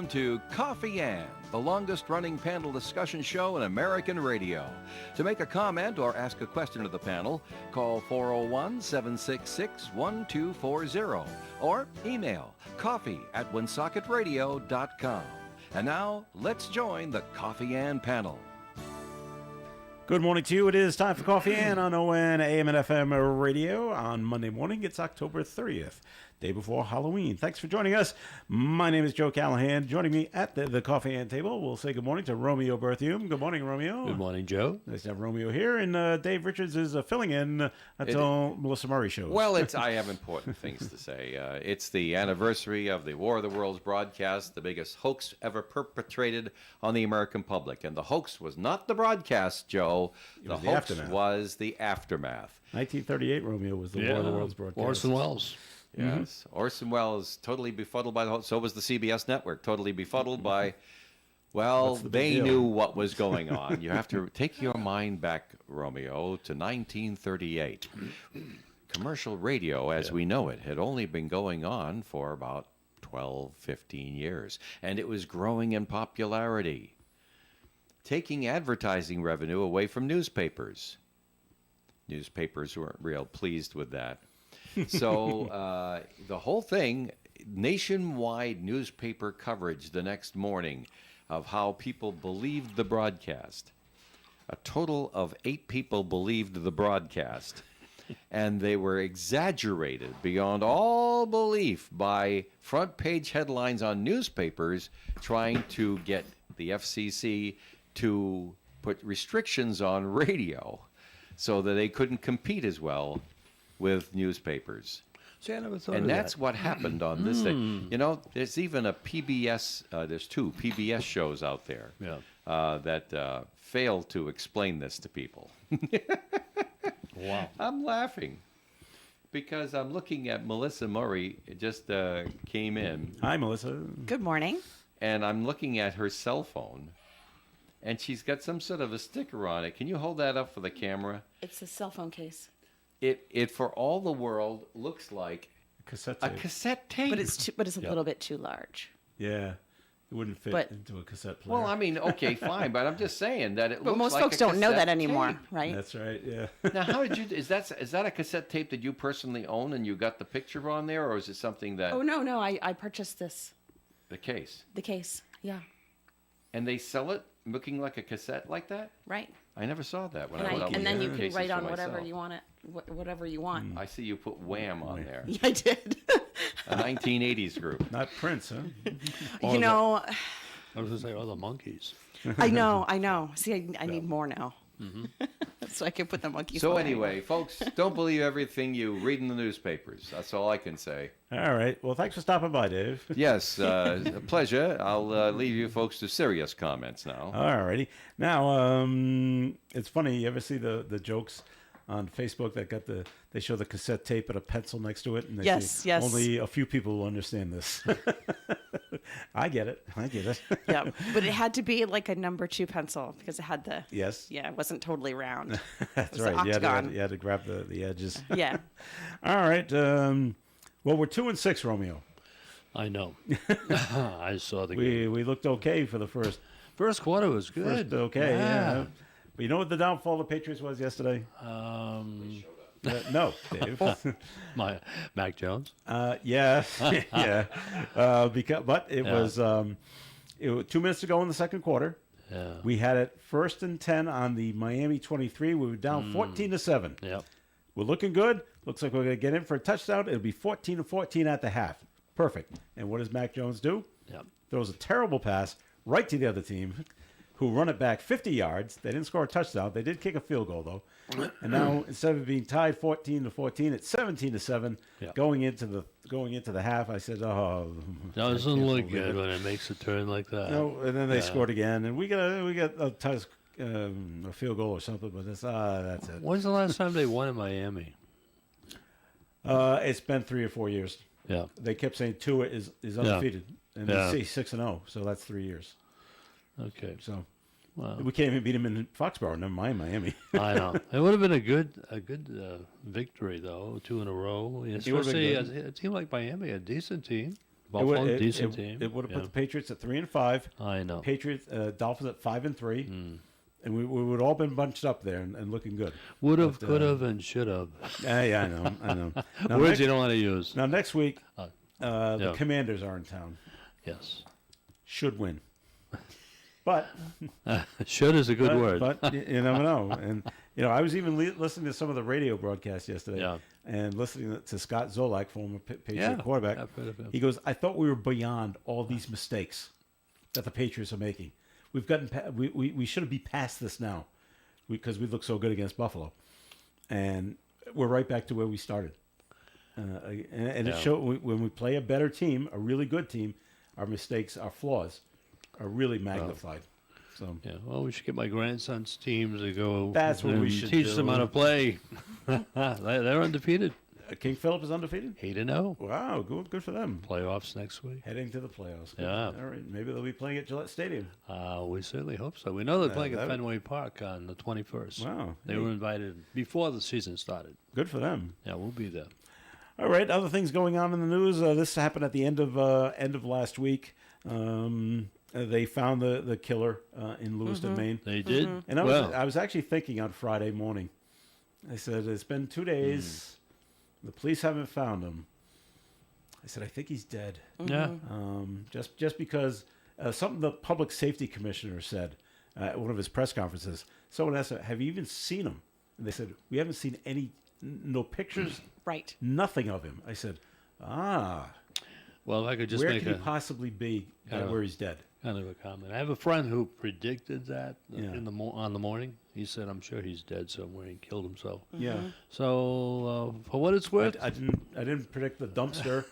To Coffee Ann, the longest-running panel discussion show in American radio. To make a comment or ask a question of the panel, call 401-766-1240 or email coffee@woonsockеtradio.com. And now, let's join the Coffee Ann panel. Good morning to you. It is time for Coffee Ann on ON AM and FM radio on Monday morning. It's October 30th, day before Halloween. Thanks for joining us. My name is Joe Callahan. Joining me at the Coffee Ann table, we'll say good morning to Romeo Berthium. Good morning, Romeo. Good morning, Joe. Nice to have Romeo here. And Dave Richards is filling in until Melissa Murray shows. Well, I have important things to say. It's the anniversary of the War of the Worlds broadcast, the biggest hoax ever perpetrated on the American public. And the hoax was not the broadcast, Joe. The hoax was the aftermath. 1938, Romeo, was the War of the Worlds broadcast. Orson Welles. Yes. Orson Welles totally befuddled by the whole. So was the CBS network, totally befuddled by. Well, they knew what was going on. You have to take your mind back, Romeo, to 1938. Commercial radio, as we know it, had only been going on for about 12, 15 years, and it was growing in popularity, taking advertising revenue away from newspapers. Newspapers weren't real pleased with that. So the whole thing, nationwide newspaper coverage the next morning of how people believed the broadcast. A total of 8 people believed the broadcast. And they were exaggerated beyond all belief by front page headlines on newspapers trying to get the FCC to put restrictions on radio so that they couldn't compete as well with newspapers. See, I never thought and of that's that. what happened on this thing. You know, there's even a PBS, there's 2 PBS shows out there that fail to explain this to people. Wow. I'm laughing because I'm looking at Melissa Murray. It just came in. Hi, Melissa. Good morning. And I'm looking at her cell phone. And she's got some sort of a sticker on it. Can you hold that up for the camera? It's a cell phone case. It for all the world looks like Cassette a tape. cassette tape. But it's a little bit too large. Yeah. It wouldn't fit But- into a cassette player. Well, I mean, okay, fine, but I'm just saying that it But looks most like folks a don't know cassette that anymore, tape. right? That's right, yeah. Now, how did you? Is that a cassette tape that you personally own and you got the picture on there, or is it something that Oh no, I purchased this, the case? the case. Yeah, And they sell it looking like a cassette like that? right. I never saw that when And, I went out and then looking you for can cases wait for on whatever myself. you want it, whatever you want. I see you put Wham on there, Yeah, I did. a 1980s group. Not Prince, huh? You know, I was going to say, the monkeys. I know. See, I need more now, so I can put the monkeys. So on. anyway, folks, don't believe everything you read in the newspapers. That's all I can say. All right. Well, thanks for stopping by, Dave. Yes, a pleasure. I'll leave you folks to serious comments now. All righty. Now, it's funny. You ever see the jokes on Facebook that they show the cassette tape and a pencil next to it? And they Yes, say, yes. Only a few people will understand this. I get it. Yeah, but it had to be like a number 2 pencil because it had the. Yes. Yeah, it wasn't totally round. That's was an right. octagon. You had to grab the edges. Yeah. All right. Well, we're 2-6, Romeo. I know. I saw the game. We looked okay for the first First quarter was good. okay. Yeah. But you know what the downfall of the Patriots was yesterday? No, Dave. My Mac Jones. Yeah, yeah. But it was 2 minutes to go in the second quarter. Yeah. We had it 1st and 10 on the Miami 23. We were down 14-7. Yep. We're looking good. Looks like we're going to get in for a touchdown. It'll be 14-14 at the half. Perfect. And what does Mac Jones do? Yep. Throws a terrible pass right to the other team, who run it back 50 yards. They didn't score a touchdown. They did kick a field goal, though. And now, instead of being tied 14-14, it's 17-7. Yeah. Going into the half, I said, "Oh, Doesn't I can't look believe good it." when it makes a turn like that. No, and then they scored again, and we got a field goal or something. But that's it. When's the last time they won in Miami? It's been 3 or 4 years. Yeah. They kept saying Tua is undefeated, and Yeah. they say 6-0, so that's 3 years. Okay. So Wow. we can't even beat him in Foxborough. Never mind Miami. I know. It would have been a good victory, though, 2 in a row. would've been Especially good. a team like Miami, a decent team. Buffalo, decent team. It would have put the Patriots at 3-5. I know. Patriots, Dolphins at 5-3, and we would all been bunched up there and looking good. Would have, could have, and should have. Yeah, I know. Now, Words you don't want to use. Now next week, the yeah. Commanders are in town. Yes. Should win, but Should is a good word. But you never know. And I was even listening to some of the radio broadcasts yesterday, Yeah. and listening to Scott Zolak, former Patriot Yeah, quarterback. I've heard of him. He goes, "I thought we were beyond all these mistakes that the Patriots are making. We've gotten we should be past this now, because we look so good against Buffalo, and we're right back to where we started. And it showed when we play a better team, a really good team, our mistakes, our flaws, are really magnified. So Yeah, well, we should get my grandson's teams to go. That's what we and should teach them do. how to play. They're undefeated. King Philip is undefeated. 8-0. Wow, good for them. Playoffs next week. Heading to the playoffs. Yeah. All right. Maybe they'll be playing at Gillette Stadium. We certainly hope so. We know they're playing that at would- Fenway Park on the 21st. Wow. They Hey. were invited before the season started. Good for them. Yeah, we'll be there. All right. Other things going on in the news. This happened at the end of last week. They found the killer in Lewiston, Maine. They did? And Well, I was actually thinking on Friday morning. I said, it's been 2 days. The police haven't found him. I said, I think he's dead. yeah. Just because something the public safety commissioner said at one of his press conferences. Someone asked him, have you even seen him? And they said, we haven't seen no pictures, Right. nothing of him. I said, Well, I could just where make can a he possibly be where he's dead? kind of a comment. I have a friend who predicted that Yeah. on the morning. He said, I'm sure he's dead somewhere. He killed himself. Yeah. So, for what it's worth, I didn't predict the dumpster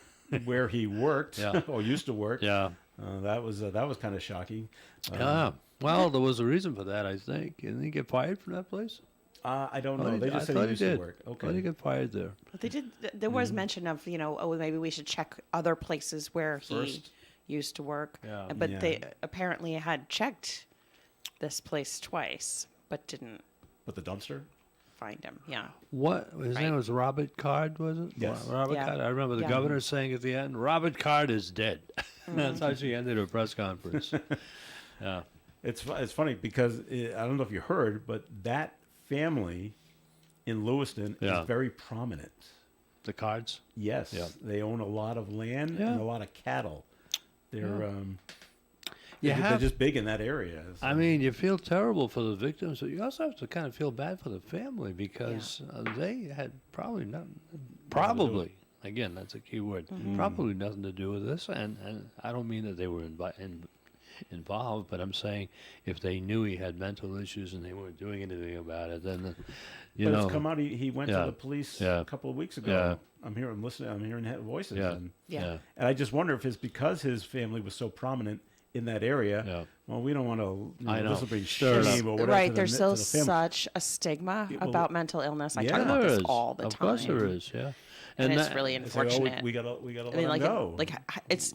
where he worked Yeah. or used to work. yeah. That was kind of shocking. Yeah. Well, there was a reason for that, I think. Didn't he get fired from that place? I don't I know. thought They he- just I said thought he used did. to work. I thought he Okay. got fired there. But they did. There was mention of maybe we should check other places where he First. used to work. Yeah. But Yeah. they apparently had checked this place twice, but didn't But the dumpster? find him. Yeah. What? His name Right. was Robert Card, was it? Yes. Robert Yeah. Card. I remember the Yeah. governor saying at the end, Robert Card is dead. That's how she ended her press conference. Yeah. It's funny because I don't know if you heard, but that family in Lewiston Yeah. is very prominent. The Cards? Yes, Yeah. they own a lot of land Yeah. and a lot of cattle. They're You they're have, just big in that area. so- I mean, you feel terrible for the victims, but you also have to kind of feel bad for the family because they had probably, again, that's a key word, probably nothing to do with this. And I don't mean that they were involved, but I'm saying if they knew he had mental issues and they weren't doing anything about it, then, but it's come out. He went Yeah. to the police Yeah. a couple of weeks ago. Yeah. I'm hearing voices. Yeah. And Yeah. I just wonder if it's because his family was so prominent in that area. Yeah. Well, we don't want to. I know. This will bring Stir it up. shame or whatever. Right. to the There's to still the family. such a stigma Yeah, well, about mental illness. I yeah. talk about There this is. all the Of time. course there is, yeah. And it's that- really It's like, oh, unfortunate. we gotta let I mean, him like, go. it's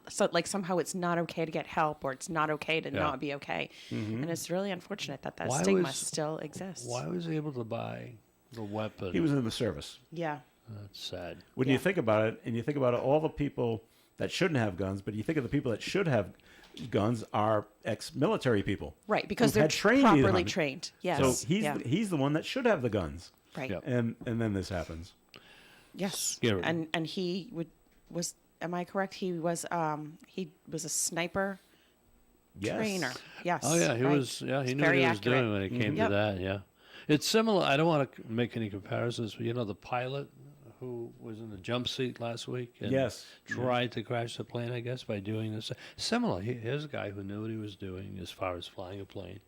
so like somehow it's not okay to get help, or it's not okay to Yeah. not be okay, Mm-hmm. and it's really unfortunate that Why stigma was- still exists. Why was he able to buy the weapon? He was in the service. Yeah. That's sad. When you think about it, and you think about all the people that shouldn't have guns, but you think of the people that should have guns are ex-military people. Right, because who've they're had training properly on it. trained. So Yes. he's the one that should have the guns, right. Yep. and then this happens. Yes. Scary. And he was. Am I correct? He was a sniper Yes. trainer. Yes. Oh yeah, he right. was. Yeah, he It's knew what very he was accurate. doing when it came Yep. to that. Yeah, it's similar. I don't want to make any comparisons, but the pilot who was in the jump seat last week and Yes. tried to crash the plane, I guess, by doing this. Similar. Here's a guy who knew what he was doing as far as flying a plane,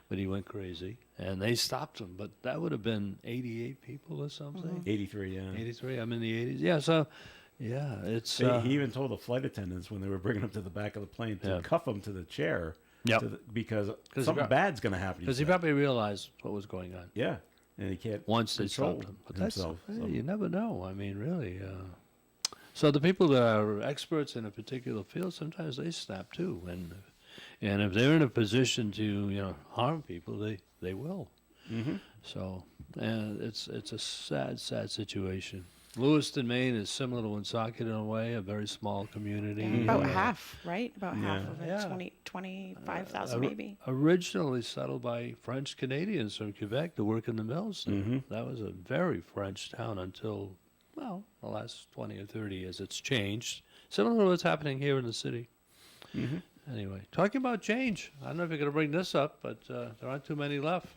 but he went crazy, and they stopped him. But that would have been 88 people or something. 83. Yeah. 83. I'm in the 80s. Yeah. So, yeah, it's. He even told the flight attendants when they were bringing him to the back of the plane to Yeah. cuff him to the chair. Yep. Because he something got- bad's going to happen. Because he said. probably realized what was going on. Yeah. And he can't Once they control stopped him. But that's, himself. hey, so. you never know. I mean, really. So the people that are experts in a particular field, sometimes they snap too. And if they're in a position to, harm people, they will. Mm-hmm. So it's a sad, sad situation. Lewiston, Maine is similar to Woonsocket in a way, a very small community. About half, right? About half Yeah. of it, Yeah. 25,000 maybe. Originally settled by French Canadians from Quebec to work in the mills. There. That was a very French town until, well, the last 20 or 30 years. It's changed. Similar to what's happening here in the city. Anyway, talking about change. I don't know if you're going to bring this up, but there aren't too many left.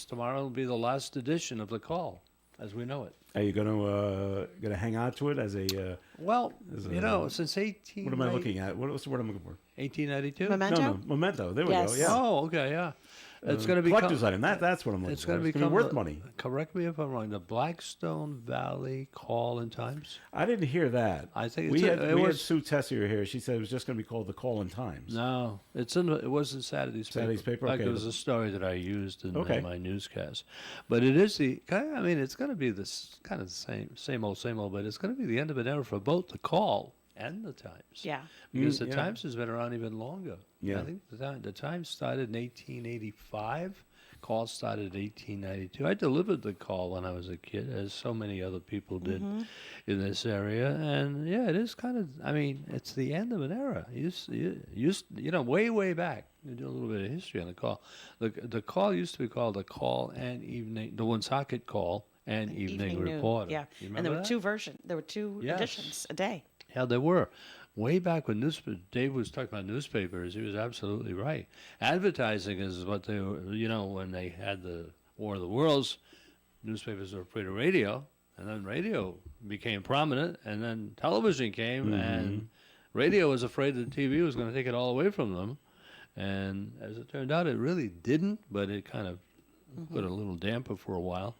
Tomorrow will be the last edition of The Call, as we know it. Are you gonna hang on to it as a? Well, Is you it, know, since 18... What am I looking at? What's the word I'm looking for? 1892? Memento? No, memento. There we Yes. go. Yeah. Oh, okay, yeah. It's going to be collector's item. That's what I'm looking It's for. going to It's become gonna be worth the- money. Correct me if I'm wrong. The Blackstone Valley Call and Times. I didn't hear that. I think we it's had it we had was Sue Tessier here. She said it was just going to be called the Call and Times. no. It's in it was in Saturday's paper. Saturday's paper? In fact, Okay. it was a story that I used in Okay. my newscast. But it is I mean, it's going to be this kind of the same old, but it's going to be the end of an era for both the Call and the Times. Yeah. Because Mm, the yeah. Times has been around even longer. Yeah. I think the Times started in 1885. Call started in 1892. I delivered the Call when I was a kid, as so many other people did in this area. And yeah, it is kind of. I mean, it's the end of an era. You know, way back. You do a little bit of history on the Call. The Call used to be called the Call and Evening, the Woonsocket Call and Evening News. Reporter. Yeah. You And there were remember two versions. There were two Yes. editions a day. yeah, there were. Way back when Dave was talking about newspapers, he was absolutely right. Advertising is what they were, you know, when they had the War of the Worlds, newspapers were afraid of radio, and then radio became prominent, and then television came, and radio was afraid that TV was going to take it all away from them. And as it turned out, it really didn't, but it kind of put a little damper for a while.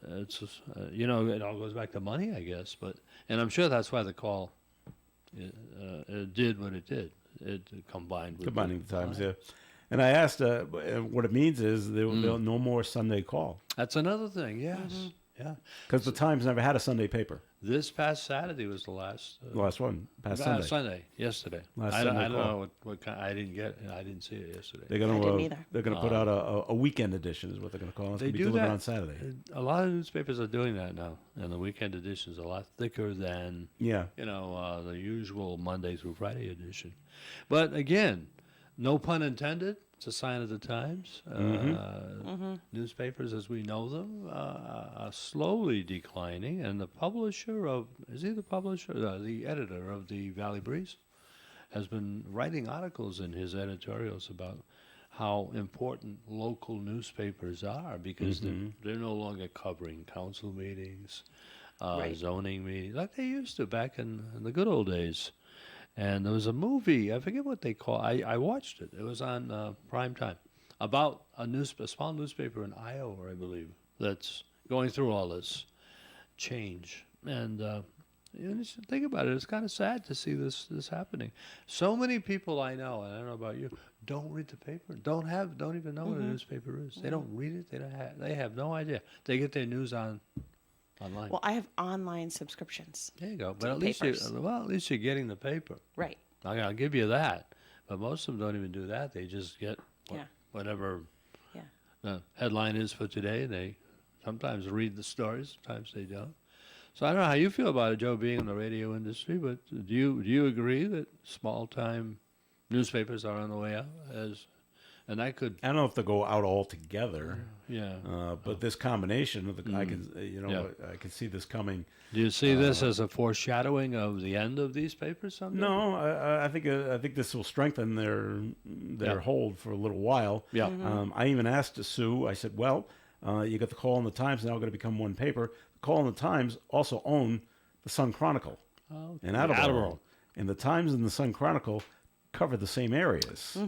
It's just, you know, it all goes back to money, I guess. And I'm sure that's why the Call it did what it did. It combined with Combining the Times, yeah. And I asked, what it means is there will no more Sunday Call That's another thing. Yes, yeah. because the Times never had a Sunday paper. This past Saturday was the last. The last one, past Sunday. Yesterday. Last I don't Sunday Call. know what kind. I didn't see it yesterday. They're I going didn't to either. they're going to put out a weekend edition is what they're going to call it. It's They going to be do delivered that on Saturday. A lot of newspapers are doing that now, and the weekend edition is a lot thicker than Yeah. the usual Monday through Friday edition. But again, no pun intended. It's a sign of the times. Newspapers, as we know them, are slowly declining, and the editor of the Valley Breeze, has been writing articles in his editorials about how important local newspapers are because they're no longer covering council meetings, Right. zoning meetings like they used to back in the good old days. And there was a movie, I forget what they call it. I watched it. It was on prime time about a small newspaper in Iowa, I believe, that's going through all this change. And you should think about it. It's kind of sad to see this happening. So many people I know, and I don't know about you, don't read the paper. Don't even know what a newspaper is. They don't read it. They have no idea. They get their news online. Well, I have online subscriptions. There you go. to But at papers. least you're getting the paper. Right. I'll give you that. But most of them don't even do that. They just get Yeah. whatever Yeah. the headline is for today. They sometimes read the stories, sometimes they don't. So I don't know how you feel about it, Joe, being in the radio industry, but do you agree that small-time newspapers are on the way out? And I could, I don't know if they'll go out altogether, yeah. but this combination of I can Yeah. I can see this coming. Do you see this as a foreshadowing of the end of these papers someday? No, I think this will strengthen their Yeah. hold for a little while. Yeah. I even asked Sue. I said, "Well, you got the Call and the Times now going to become one paper. The Call and the Times also own the Sun Chronicle Oh, in okay. Attleboro, and the Times and the Sun Chronicle cover the same areas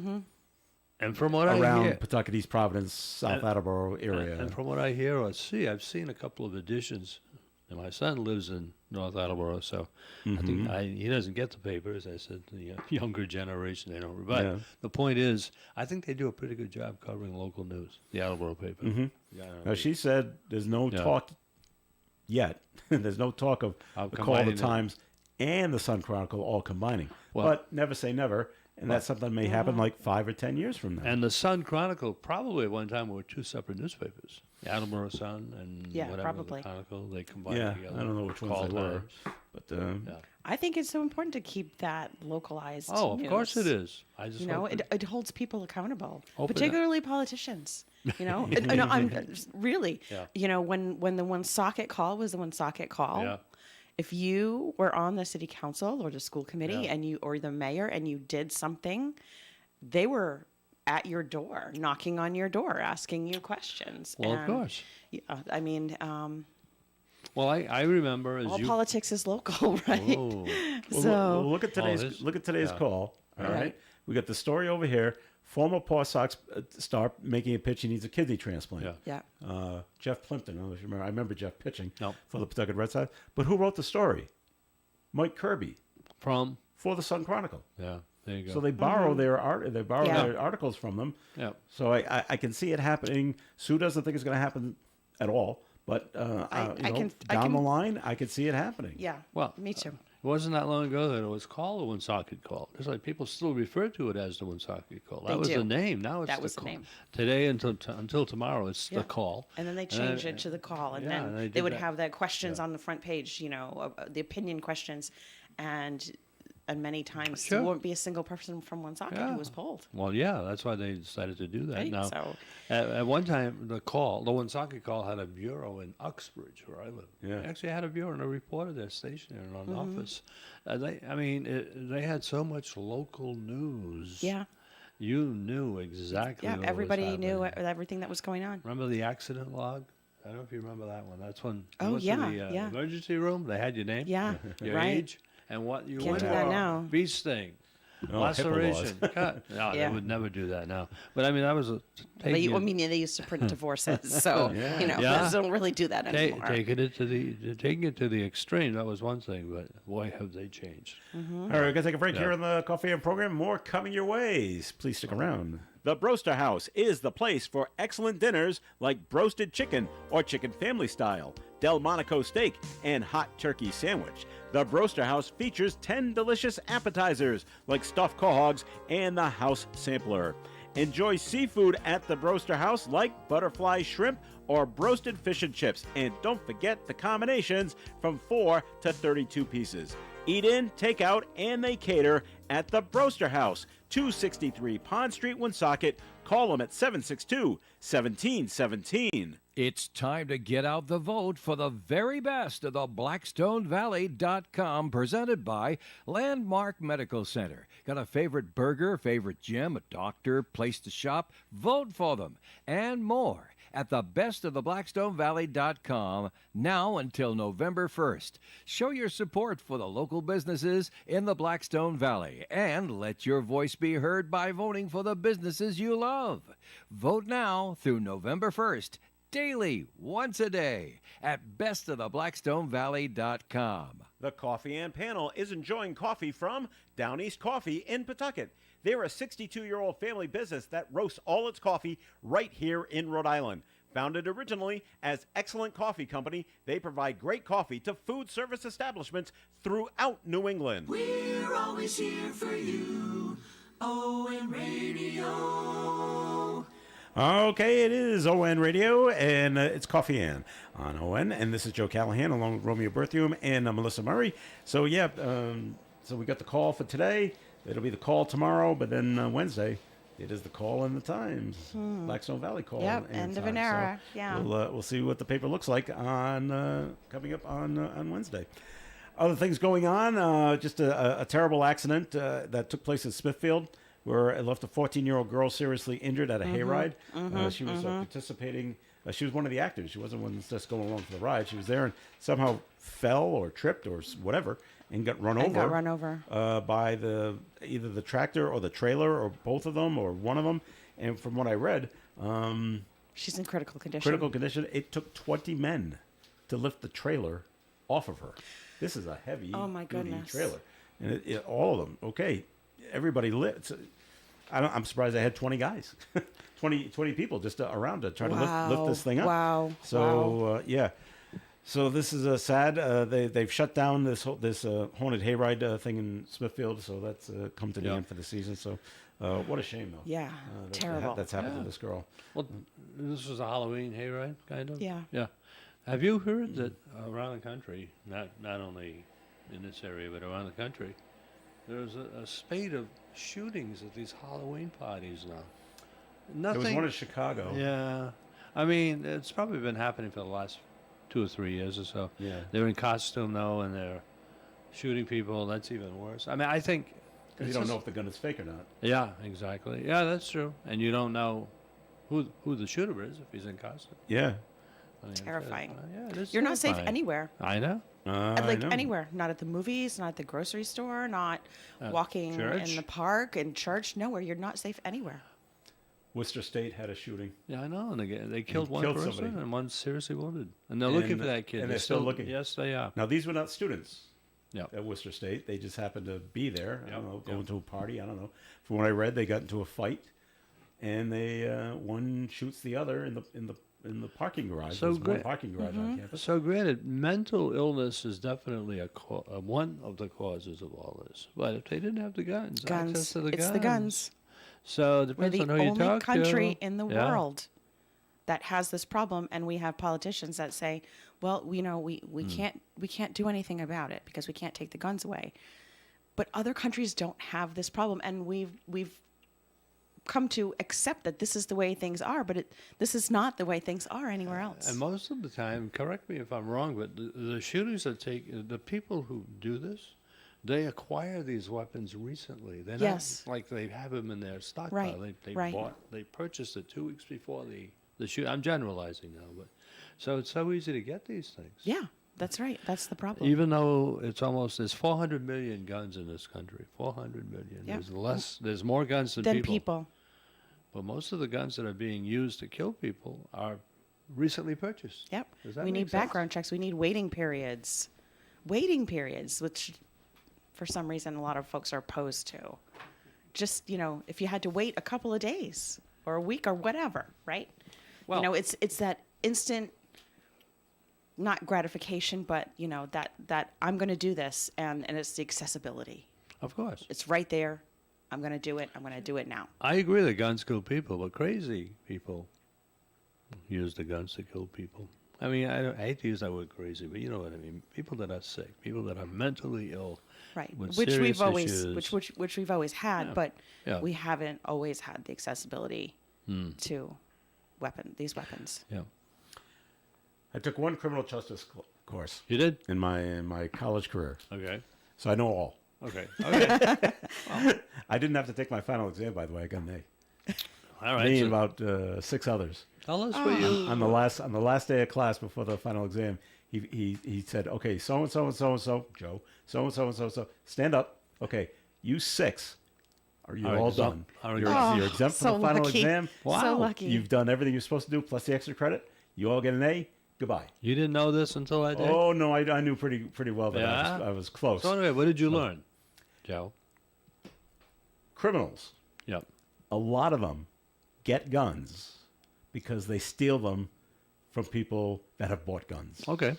And from what I around hear, Pawtucket, East Providence, South Attleboro area. and from what I hear or see, I've seen a couple of editions. And my son lives in North Attleboro, so I think he doesn't get the papers. I said the younger generation, they don't. But Yeah. the point is, I think they do a pretty good job covering local news. The Attleboro paper. Yeah, Now, she said there's no Yeah. talk yet. There's no talk of Of the Call, the combining them. Times, and the Sun Chronicle all combining. Well- but never say never. And that's something that may happen like 5 or 10 years from now. And the Sun Chronicle probably at one time were two separate newspapers. The Attleboro Sun and Yeah, whatever probably. the Chronicle, they combined Yeah, together. I don't know which ones Call they were. Times. But Yeah. I think it's so important to keep that localized. Oh, of course it news. is. I just You know, hope it holds people accountable, Open it. particularly politicians. You know, no, I'm really. Yeah. You know, when the Woonsocket call was the Woonsocket call. Yeah. If you were on the city council or the school committee Yeah. and you or the mayor and you did something, they were at your door, knocking on your door, asking you questions. Well, of And, course. Yeah, I mean, Well, I remember as all you. politics is local, right? Oh, Well, So look at today's yeah. call. All right. Right. We got the story over here. Former Paw Sox star making a pitch. He needs a kidney transplant. Yeah. yeah, Jeff Plimpton. I don't know if you remember. I remember Jeff pitching No. for the Pawtucket Red Sox. But who wrote the story? Mike Kirby from. for the Sun Chronicle. Yeah, there you go. So they borrow their Yeah. their articles from them. Yeah. So I can see it happening. Sue doesn't think it's going to happen at all. But I down can- the line, I could see it happening. yeah. Well, me too. It wasn't that long ago that it was called the Woonsocket Call. It's like people still refer to it as the Woonsocket Call. That They was do. the name. Now it's That the was the call. name. Today until tomorrow, it's Yeah. the call. And then they changed it to the call, and yeah, then and they did would that. have the questions on the front page, you know, the opinion questions, and many times Sure. there won't be a single person from Woonsocket Yeah. who was polled. Well, yeah, that's why they decided to do that. Right, Now, so- at one time, the Woonsocket Call had a bureau in Uxbridge, where I live. Yeah. They actually had a bureau and a reporter there stationed in an Mm-hmm. office. They had so much local news. Yeah, You knew exactly yeah. what Everybody was knew happening. everything that was going on. Remember the accident log? I don't know if you remember that one. That's when you Oh, went to yeah, the yeah. emergency room. They had your name, Yeah, your right. age, and what you Can't went do for. that now. Bee sting, Oh, laceration, HIPAA cut. No, Yeah. they would never do that now. But I mean, that was a I mean, they used to print divorces, so you know, Yeah. they don't really do that anymore. taking it to the extreme. That was one thing, but boy, have they changed. All right, we're going to take a break Yeah. here on the Coffee and Program. More coming your ways. Please stick around. The Broaster House is the place for excellent dinners like broasted chicken or chicken family style, Delmonico steak, and hot turkey sandwich. The Broaster House features 10 delicious appetizers like stuffed quahogs and the house sampler. Enjoy seafood at the Broaster House like butterfly shrimp or broasted fish and chips. And don't forget the combinations from 4 to 32 pieces. Eat in, take out, and they cater at the Broaster House, 263 Pond Street, Woonsocket. Call them at 762-1717. It's time to get out the vote for the very best of the BlackstoneValley.com, presented by Landmark Medical Center. Got a favorite burger, favorite gym, a doctor, place to shop? Vote for them and more at the bestoftheblackstonevalley.com now until November 1st. Show your support for the local businesses in the Blackstone Valley and let your voice be heard by voting for the businesses you love. Vote now through November 1st. Daily, once a day, at bestoftheblackstonevalley.com. The Coffee and Panel is enjoying coffee from Down East Coffee in Pawtucket. They're a 62-year-old family business that roasts all its coffee right here in Rhode Island. Founded originally as Excellent Coffee Company, they provide great coffee to food service establishments throughout New England. We're always here for you. ON Radio. Okay, it is ON Radio, and it's Coffee Ann on ON, and this is Joe Callahan along with Romeo Berthium and Melissa Murray. So, yeah, so we got the call for today. It'll be the call tomorrow, but then Wednesday, it is the call and the Times. Blackstone Valley call. Yep, and end of an Times. era, So yeah. We'll see what the paper looks like on coming up on Wednesday. Other things going on, just a terrible accident that took place in Smithfield, where it left a 14-year-old girl seriously injured at a hayride. She was participating. She was one of the actors. She wasn't one that's just going along for the ride. She was there and somehow fell or tripped or whatever and got run over. By either the tractor or the trailer or both of them or one of them. And from what I read, She's in critical condition. critical condition. It took 20 men to lift the trailer off of her. This is a heavy Oh, my duty goodness. trailer, and all of them. Okay, everybody lit. I'm surprised I had 20 guys, 20 people just around to try to lift this thing up. Wow. So yeah, So this is sad. They've shut down this haunted hayride thing in Smithfield. So that's come to the Yeah. end for the season. So what a shame, though. Yeah, terrible. That's happened Yeah. to this girl. Well, this was a Halloween hayride, kind of. Yeah. Yeah. Have you heard that around the country, not only in this area but around the country, there's a spate of shootings at these Halloween parties now? Nothing. There was one in Chicago. Yeah. I mean, it's probably been happening for the last 2 or 3 years or so. Yeah. They're in costume now and they're shooting people. That's even worse. I mean, I think. Because you it's don't just- know if the gun is fake or not. Yeah, exactly. Yeah, that's true. And you don't know who the shooter is if he's in costume. Yeah. I mean, Terrifying. yeah, it is You're not safe terrifying. anywhere. I know. Like I know. anywhere, not at the movies, not at the grocery store, not walking church. in the park, in church, nowhere. You're not safe anywhere. Worcester State had a shooting. Yeah, I know. And they killed one killed person somebody. and one's seriously wounded. And they're looking And- for that kid. and they're still looking. Yes, they are. Now, these were not students Yeah. at Worcester State. They just happened to be there. I don't Yep, know, yep. going to a party. I don't know. From what I read, they got into a fight, and they one shoots the other in the parking garage. So There's one great. parking garage on campus. So granted, mental illness is definitely one of the causes of all this. But if they didn't have the guns, access Guns. to the It's guns. the guns. So it We're depends the on who you only talk country to. in the Yeah. world that has this problem, and we have politicians that say, "Well, we can't do anything about it because we can't take the guns away." But other countries don't have this problem, and we've come to accept that this is the way things are. But this is not the way things are anywhere else. And most of the time, correct me if I'm wrong, but the shooters that the people who do this, they acquire these weapons recently. They're Yes. not like they have them in their stockpile. Right, They right. they purchased it 2 weeks before the shoot. I'm generalizing now, but so it's so easy to get these things. Yeah, that's right. That's the problem. Even though there's 400 million guns in this country. 400 million. Yep. There's more guns than Then people. people. But most of the guns that are being used to kill people are recently purchased. Yep. Does that We make need sense? background checks. We need waiting periods. Waiting periods, which for some reason a lot of folks are opposed to. Just, if you had to wait a couple of days or a week or whatever, right? Well- It's that instant, not gratification, but, that I'm going to do this, and it's the accessibility. Of course. It's right there. I'm going to do it. I'm going to do it now. I agree that guns kill people, but crazy people use the guns to kill people. I mean, I hate to use that word crazy, but you know what I mean. People that are sick, people that are mentally ill, Right, with which serious we've always, issues. which we've always had, Yeah. but Yeah. we haven't always had the accessibility to these weapons. Yeah, I took one criminal justice course you did. in my college career, Okay. so I know all. Okay. Okay. I didn't have to take my final exam, by the way. I got an A. All right. Me so and about 6 others. tell us what you. On the last day of class before the final exam, he said, "Okay, so and so and so and so, Joe, so and so and so and so, stand up. Okay, you 6, are you Are all exempt- done? are You're, exempt. you're exempt from so the final lucky. exam. Wow. So lucky. You've done everything you're supposed to do, plus the extra credit. You all get an A. Goodbye." You didn't know this until that day. Oh no, I knew pretty well that Yeah? I was close. So anyway, what did you learn, Joe? Criminals, Yep. a lot of them get guns because they steal them from people that have bought guns. Okay.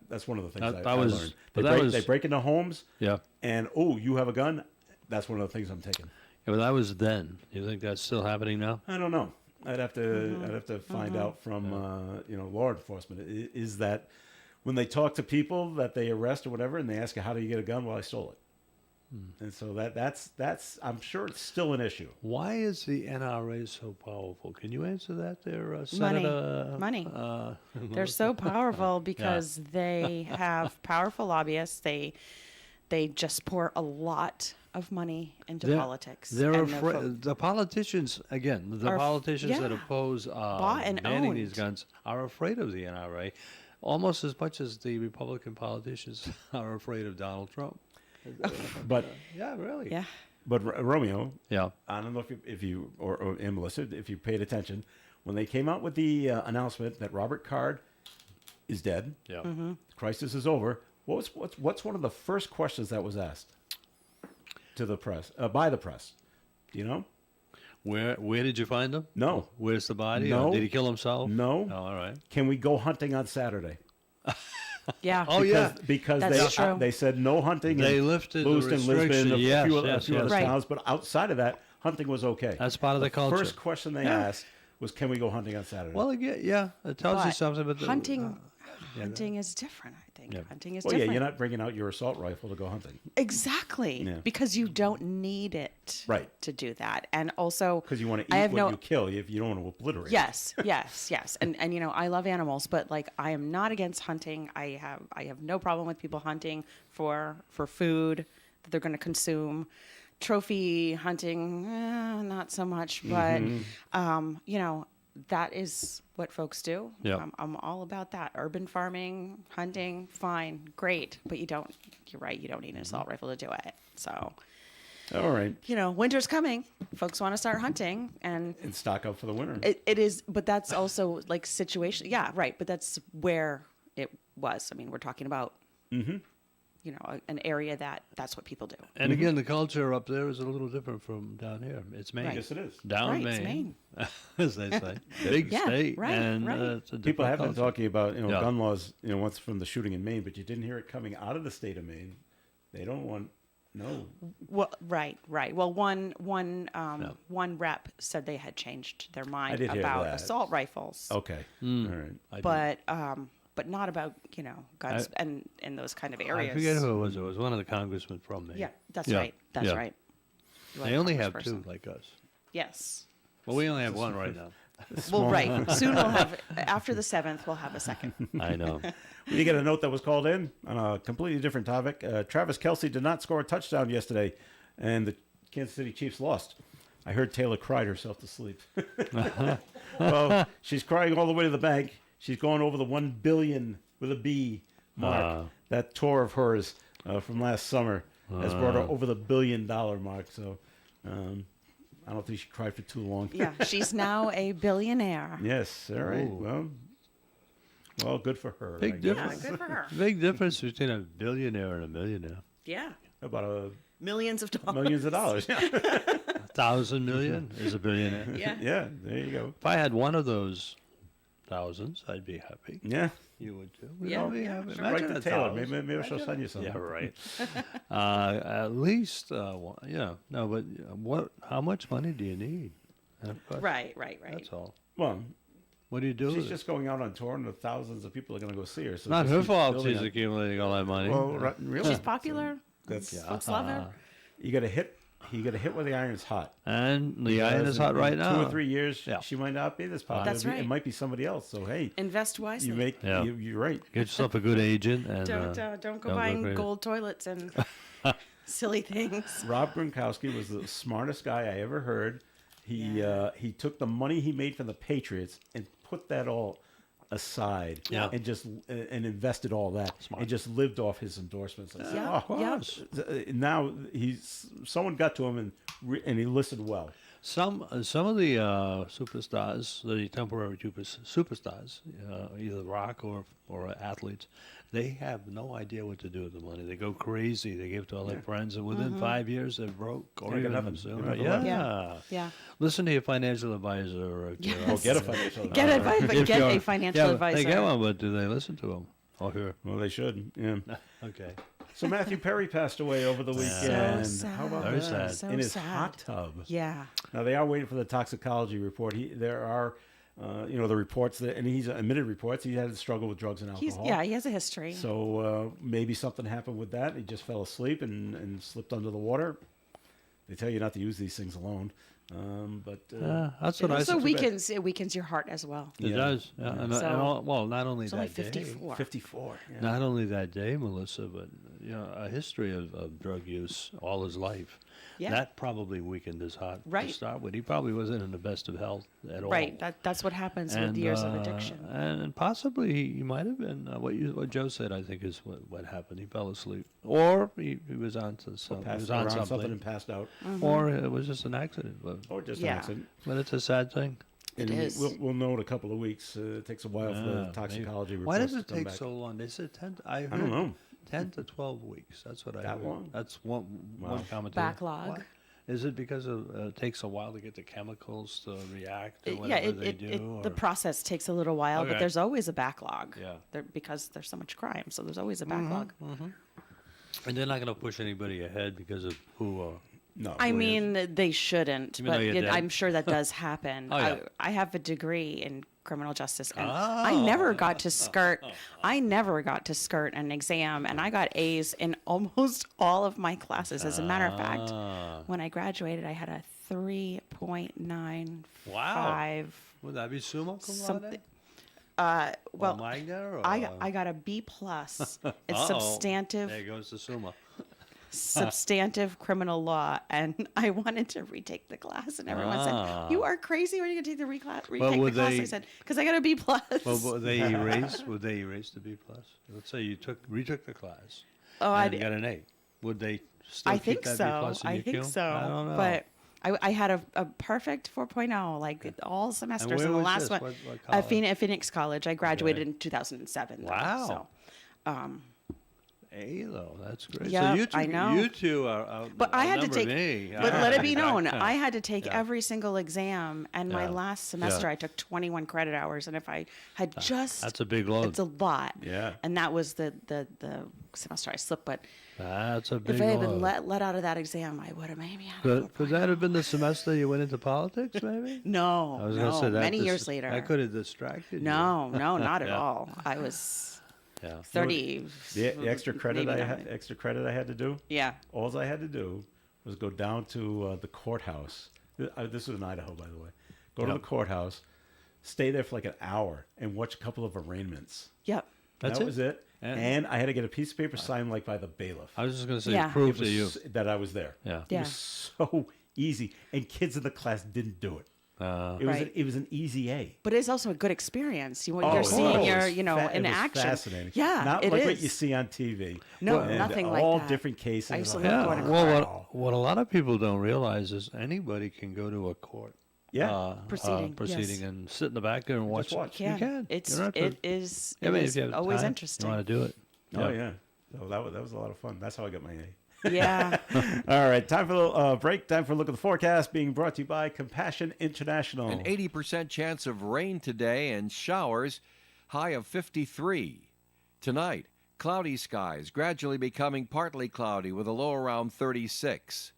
That's one of the things That I was- learned. but They that break, was- they break into homes, Yeah. and oh, you have a gun. That's one of the things I'm taking. Yeah, but that was then. You think that's still happening now? I don't know. I'd have to find out from law enforcement. Is that when they talk to people that they arrest or whatever, and they ask you how do you get a gun? Well, I stole it. And so that's I'm sure it's still an issue. Why is the NRA so powerful? Can you answer that there, Senator? Money. They're so powerful because they have powerful lobbyists. They just pour a lot of money into politics. They're and the afraid. The politicians, again, the Are- politicians that yeah. oppose Bought and banning these owned. guns are afraid of the NRA, almost as much as the Republican politicians are afraid of Donald Trump. But Yeah, really. Yeah. Romeo, Yeah. I don't know if you or Melissa, if you paid attention when they came out with the announcement that Robert Card is dead, Yeah. crisis is over. What's one of the first questions that was asked to the press by the press? Do you know? Where did you find him? No. Where's the body? No. Did he kill himself? No. Oh, all right. Can we go hunting on Saturday? Yeah. Oh, yeah. because That's they true. they said no hunting. They in lifted the Lewiston, Lisbon, restriction. a Yes, few, yes, a few yes. other Right. towns, but outside of that, hunting was okay. That's part of the culture. First question they asked was, "Can we go hunting on Saturday?" Well, again, yeah, it tells you But something. But hunting is different, I think. Yeah. Hunting is well, yeah, different. you're not bringing out your assault rifle to go hunting Exactly. Yeah. Because you don't need it Right. to do that. And also, because you want to I eat have what no, you kill. If you don't want to obliterate. it. Yes, yes. And you know, I love animals, but like I am not against hunting. I have no problem with people hunting for food that they're going to consume. Trophy hunting, not so much, but you know, that is what folks do. Yeah. I'm all about that. Urban farming, hunting, fine, great, but you're right, you don't need an assault rifle to do it. So, All right, you know, winter's coming. Folks want to start hunting, and and stock up for the winter. it is, but that's also like situation. Yeah, right. But that's where it was. I mean, we're talking about, you know, an area that's what people do. And again, the culture up there is a little different from down here. It's Maine. Right. Yes, it is. Down Right, it's Maine, as they say. Big Yeah, state. right, and right. It's a People different have been culture. talking about Yeah. gun laws, once from the shooting in Maine, but you didn't hear it coming out of the state of Maine. They don't want Well, right. Well, one rep said they had changed their mind did hear about that. assault rifles, Okay, Hmm. all right. but not about guns and in those kind of areas. I forget who it was. It was one of the congressmen from Maine. Yeah, that's Yeah, right. That's yeah. right. You are They a only have two, congressperson. like us. Yes. Well, we only have one right now. Well, right. Soon we'll have, after the 7th, we'll have a second. I know. We did get a note that was called in on a completely different topic. Travis Kelsey did not score a touchdown yesterday, and the Kansas City Chiefs lost. I heard Taylor cried herself to sleep. Well, she's crying all the way to the bank. She's going over the 1 billion with a B mark. That tour of hers from last summer has brought her over the $1 billion mark. So I don't think she cried for too long. Yeah, she's now a billionaire. Yes. All right. Ooh. Well, good for her. Big I guess. Yeah, difference. good for her. Big difference between a billionaire and a millionaire. Yeah. About Millions of dollars. millions of dollars. Yeah. 1,000 million is a billionaire. Yeah. Yeah. There you go. If I had one of those thousands, I'd be happy. Yeah. You would too. We'd Yeah, all be yeah, happy. sure. Write Imagine to a Taylor. thousand. Maybe she'll send you something. Yeah, right. At least, yeah. No, but how much money do you need? And of course, Right. That's all. Well, What do you do she's with it? just going out on tour, and the thousands of people are going to go see her. So Not just her keep fault building she's up. accumulating all that money. Well, really, She's popular. That's Folks love her. you got to hit. You got to hit where the iron's hot. And the iron Because is hot in right now. 2 or 3 years, Yeah. she might not be this popular. That's It right. might be somebody else. So hey, Invest wisely. you make. Yeah. You're right. Get yourself a good agent and Don't go buying crazy. gold toilets and silly things. Rob Gronkowski was the smartest guy I ever heard. He took the money he made from the Patriots and put that all aside Yeah. and just and invested all that and just lived off his endorsements. I said, Yeah, "Oh, yeah. now someone got to him and he listened well. Some of the superstars, the temporary superstars, either rock or athletes, they have no idea what to do with the money. They go crazy. They give it to all their friends, and within 5 years, they're broke. Or They got even nothing. sooner. They got Yeah. nothing Yeah. Yeah. Listen to your financial advisor. Or Yes. Get a financial Get advisor. advice, but If get you're- a financial yeah, advisor. They get one, but do they listen to him or her? Well, they should. Yeah. Okay. So Matthew Perry passed away over the weekend. sad. How about Very that? sad. So In his sad. hot tub. Yeah. Now they are waiting for the toxicology report. There are, the reports that, and he's admitted reports. He had a struggle with drugs and alcohol. He has a history. So maybe something happened with that. He just fell asleep and slipped under the water. They tell you not to use these things alone, but That's It what I also said. weakens your heart as well. It Yeah. does. Yeah. And So- well, not only It's that only day. 54. 54. Yeah. Not only that day, Melissa, but a history of drug use all his life. Yeah. That probably weakened his heart to Right. start with. He probably wasn't in the best of health at all. Right. That's what happens with years of uh, addiction. And possibly he might have been what Joe said. I think is what happened. He fell asleep, or he was on to some, he Passed was on around something, something and passed out, or it was just an accident. or just Yeah. an accident. But it's a sad thing. It And is. We'll know in a couple of weeks. It takes a while for the Yeah, toxicology maybe. report. Why does it take so long? They said 10. I heard don't know. 10 to 12 weeks. That's what I That heard. long? That's one Wow. commentator. Backlog. What? Is it because it takes a while to get the chemicals to react or Yeah, whatever they do? the or- process takes a little while, but Okay. there's always a backlog. Yeah. Because there's so much crime, so there's always a backlog. And they're not going to push anybody ahead because of who. No. I really isn't. mean, they shouldn't, Even though but you're dead. I'm sure that does happen. Oh, yeah. I have a degree in criminal justice, and Oh. I never got to skirt. I never got to skirt an exam, and I got A's in almost all of my classes. As a matter of fact, Ah. when I graduated, I had a 3.95. Wow. Would that be summa cum Something. laude? Well, Or magna? Or, I got a B plus. It's Uh-oh. substantive. There goes the summa. Substantive criminal law, and I wanted to retake the class, and everyone said, "You are crazy. Are you going to take the retake the would class?" I they- said, "Because I got a B plus." Well, would they erase? Would they erase the B plus? Let's say you retook the class. Oh, and I'd- got an A. Would they still I keep think that so. B plus in I your think queue? so. I don't know. But I had a perfect 4.0, like all semesters, where and the was last this? one What at college? Phoenix College. I graduated in 2007. though, Wow. So, A though, that's great. Yeah, so you two, I know. You two are. but I had to outnumber take. me. But let it be Ah, known, yeah. I had to take Yeah. every single exam, and my Yeah. last semester Yeah. I took 21 credit hours, and if I had just That's a big load. it's a lot. Yeah. And that was the semester I slipped. But That's a big if I had load. been let out of that exam, I would have maybe had a Could that have been the semester you went into politics? Maybe. No, I was no, gonna say that many years later. That could have distracted you. No, no, not at Yeah. all. I was Yeah. 30. The extra credit maybe I not. had, to do. Yeah. All I had to do was go down to the courthouse. This was in Idaho, by the way. Go to the courthouse, stay there for like an hour, and watch a couple of arraignments. Yep. That's that it? was it. And I had to get a piece of paper signed like by the bailiff. I was just gonna say Yeah. proof It to you. was that I was there. Yeah. It Yeah. was so easy, and kids in the class didn't do it. Right. It was an easy A. But it's also a good experience. Oh, You're it seeing was. your, It in was action. Fascinating. Yeah, not it like is. what you see on TV. No, And nothing like all that. different cases. I used to I'm love like, going to Well, wow. what a lot of people don't realize is anybody can go to a court Yeah. Proceeding, yes. and sit in the back there and watch. Just watch. You can. It's You don't have to- it is I it mean, is if you have always time, interesting. You want to do it? Oh yeah. So that was a lot of fun. That's how I got my A. Yeah. All right, time for a break. Time for a look at the forecast, being brought to you by Compassion International. An 80% chance of rain today and showers, high of 53. Tonight, cloudy skies, gradually becoming partly cloudy with a low around 36.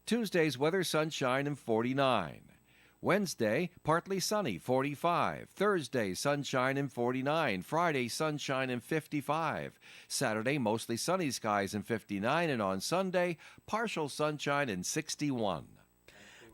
Tuesday's weather, sunshine and 49. Wednesday, partly sunny, 45. Thursday, sunshine and 49. Friday, sunshine and 55. Saturday, mostly sunny skies and 59. And on Sunday, partial sunshine and 61.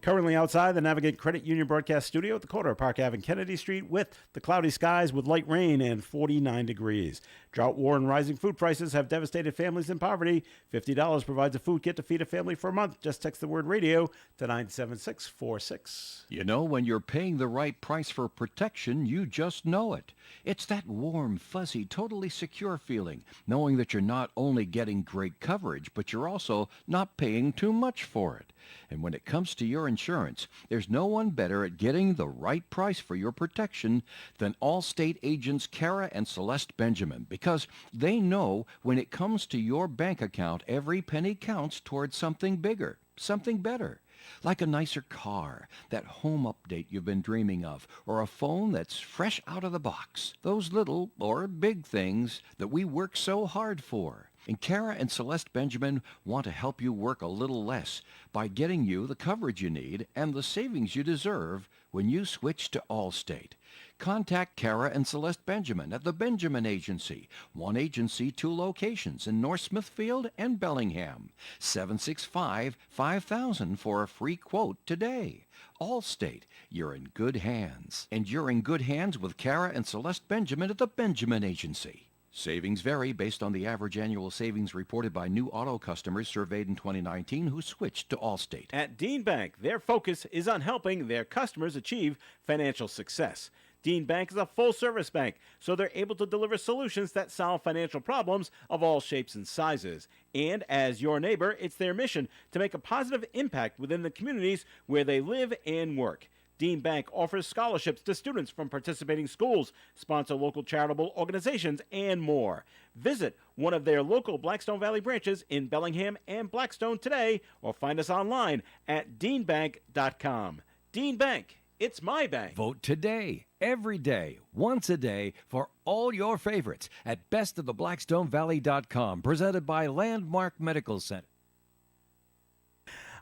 Currently outside the Navigate Credit Union broadcast studio at the corner of Park Ave and Kennedy Street with the cloudy skies with light rain and 49 degrees. Drought, war, and rising food prices have devastated families in poverty. $50 provides a food kit to feed a family for a month. Just text the word radio to 97646. You know, when you're paying the right price for protection, you just know it. It's that warm, fuzzy, totally secure feeling, knowing that you're not only getting great coverage, but you're also not paying too much for it. And when it comes to your insurance, there's no one better at getting the right price for your protection than Allstate agents Kara and Celeste Benjamin, because they know when it comes to your bank account, every penny counts towards something bigger, something better. Like a nicer car, that home update you've been dreaming of, or a phone that's fresh out of the box. Those little or big things that we work so hard for. And Kara and Celeste Benjamin want to help you work a little less by getting you the coverage you need and the savings you deserve when you switch to Allstate. Contact Kara and Celeste Benjamin at the Benjamin Agency. One agency, two locations in North Smithfield and Bellingham. 765-5000 for a free quote today. Allstate, you're in good hands. And you're in good hands with Kara and Celeste Benjamin at the Benjamin Agency. Savings vary based on the average annual savings reported by new auto customers surveyed in 2019 who switched to Allstate. At Dean Bank, their focus is on helping their customers achieve financial success. Dean Bank is a full-service bank, so they're able to deliver solutions that solve financial problems of all shapes and sizes. And as your neighbor, it's their mission to make a positive impact within the communities where they live and work. Dean Bank offers scholarships to students from participating schools, sponsor local charitable organizations, and more. Visit one of their local Blackstone Valley branches in Bellingham and Blackstone today, or find us online at deanbank.com. Dean Bank, it's my bank. Vote today, every day, once a day for all your favorites at bestofthe-blackstone-valley.com, presented by Landmark Medical Center.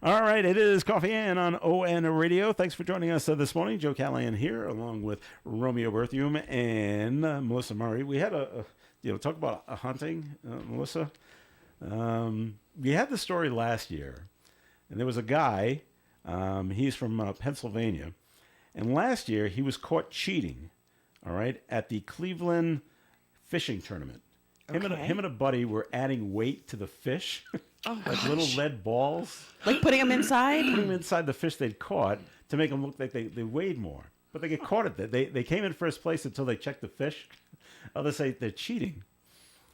All right, it is Coffee Ann on ON Radio. Thanks for joining us this morning. Joe Callahan here, along with Romeo Berthium and Melissa Murray. We had talk about a hunting, Melissa. We had the story last year, and there was a guy. He's from Pennsylvania, and last year he was caught cheating. All right, at the Cleveland fishing tournament. Him and a buddy were adding weight to the fish, like little lead balls. Like putting them inside? Putting them inside the fish they'd caught to make them look like they weighed more. But they get caught at that. They came in first place until they checked the fish. Others say they're cheating.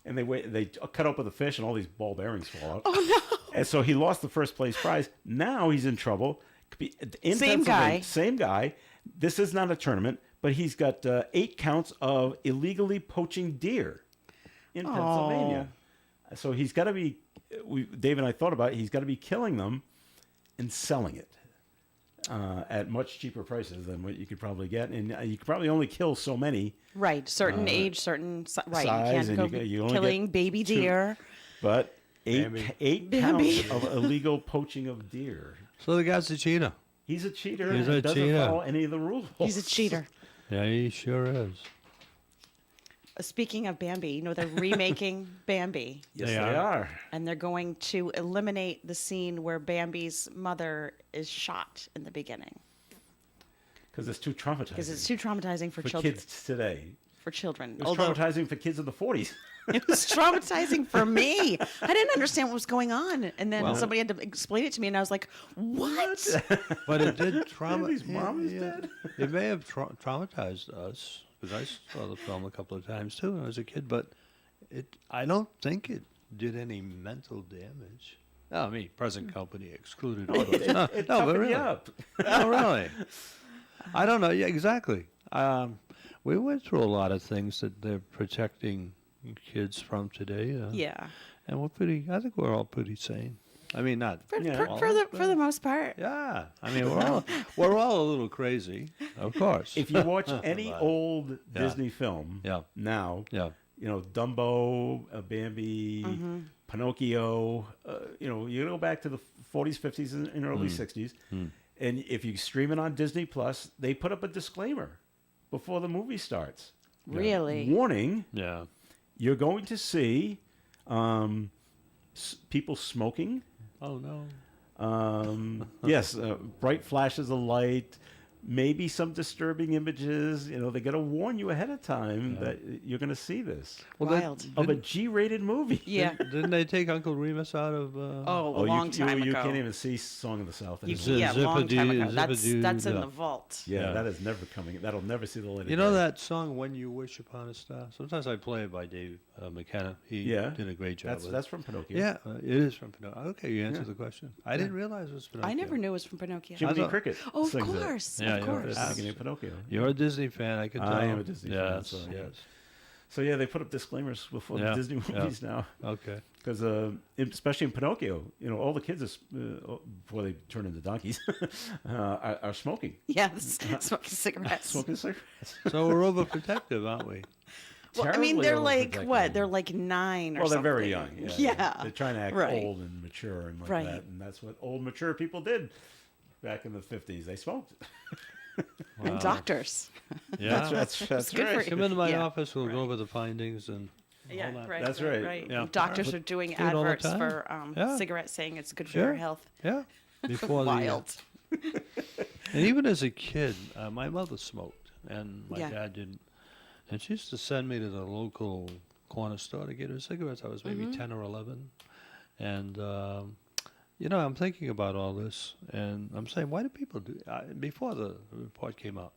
And they cut open the fish and all these ball bearings fall out. Oh, no. And so he lost the first place prize. Now he's in trouble. In Same Pennsylvania, guy. Same guy. This is not a tournament, but he's got 8 counts of illegally poaching deer in Pennsylvania. So he's got to be, Dave and I thought about it, he's got to be killing them and selling it at much cheaper prices than what you could probably get. And you could probably only kill so many. Right. Certain age, certain right. size, You and can't you go only killing get baby 2. deer. But eight Bambi. counts of illegal poaching of deer. So the guy's a cheater. He's a cheater. He's and a doesn't cheater. follow any of the rules. He's a cheater. Yeah, he sure is. Speaking of Bambi, they're remaking Bambi, Yes, They they are. are. and they're going to eliminate the scene where Bambi's mother is shot in the beginning Because it's too traumatizing. because it's too traumatizing for for children. kids today. For children, It was traumatizing for kids in the 40s. it was traumatizing for me. I didn't understand what was going on, and then somebody had to explain it to me, and I was like, "What?" But it did trauma. Baby's mom is dead? It may have traumatized us because I saw the film a couple of times too when I was a kid. But I don't think it did any mental damage. No, I mean, present company excluded. All those. No, It no, but toughened really. you up. Oh, really? I don't know. Yeah, exactly. We went through a lot of things that they're protecting kids from today. Yeah, And I think we're all pretty sane. I mean, not Yeah. all, for the but- most part. Yeah. I mean, we're all a little crazy, of course. If you watch any But- old Yeah. Disney film Yeah. now, Yeah. Dumbo, Bambi, Pinocchio, you go back to the 40s, 50s, and early 60s, and if you stream it on Disney Plus, they put up a disclaimer before the movie starts. Really? Warning, Yeah. you're going to see people smoking. Oh no. Yes, bright flashes of light, maybe some disturbing images. They got to warn you ahead of time that you're going to see this Wild. of a G-rated movie. Yeah. Didn't they take Uncle Remus out of? Oh, a long time you ago. can't even see Song of the South You, anymore. yeah, long time ago. Zippity- That's in yeah. the vault. Yeah, Yeah. that is never coming. That'll never see the light. You know of day. that song "When You Wish Upon a Star"? Sometimes I play it by Dave McKenna. He Yeah. did a great job. with That's it. from Pinocchio. Yeah, it is from Pinocchio. Okay, you answered the question. I didn't realize it was Pinocchio. I never knew it was from Pinocchio. Jiminy thought- Cricket. Oh, of sings it. course. Yeah, of yeah, course. At the beginning of Pinocchio. You're a Disney fan. I can tell. I am a Disney fan, Yes, so, yeah. yes. So yeah, they put up disclaimers before Yeah, the Disney yeah. movies now. Okay. Because especially in Pinocchio, all the kids before they turn into donkeys are smoking, Yes, smoking cigarettes. smoking cigarettes. So we're overprotective, aren't we? Well, I mean, Terribly they're like overprotective. what? They're like 9 or Well, they're something. very young. Yeah. They're trying to act Right. old and mature and like Right. that, and that's what old mature people did back in the 50s. They smoked. And doctors. Yeah. That's good for right. you. Come into my Yeah, office. We'll go over the findings and. Yeah, all that. right. That's right. right. Yeah. Doctors are doing Do it all the adverts time. for Yeah. cigarettes saying it's good for Sure. your health. Yeah. Before Wild. And even as a kid, my mother smoked, and my Yeah. dad didn't. And she used to send me to the local corner store to get her cigarettes. I was maybe 10 or 11. And, I'm thinking about all this, and I'm saying, why do people do before the report came out,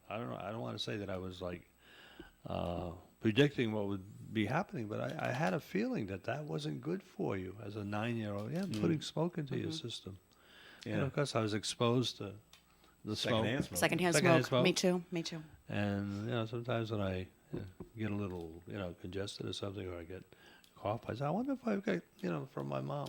I don't know. I don't want to say that I was like predicting what would be happening, but I had a feeling that wasn't good for you as a 9-year-old. Yeah, putting smoke into your system. Yeah. And of course, I was exposed to the smoke. Secondhand smoke. Secondhand Secondhand smoke. Me too. Me too. And sometimes when I get a little congested or something, or I get cough, I say, I wonder if I've got from my mom.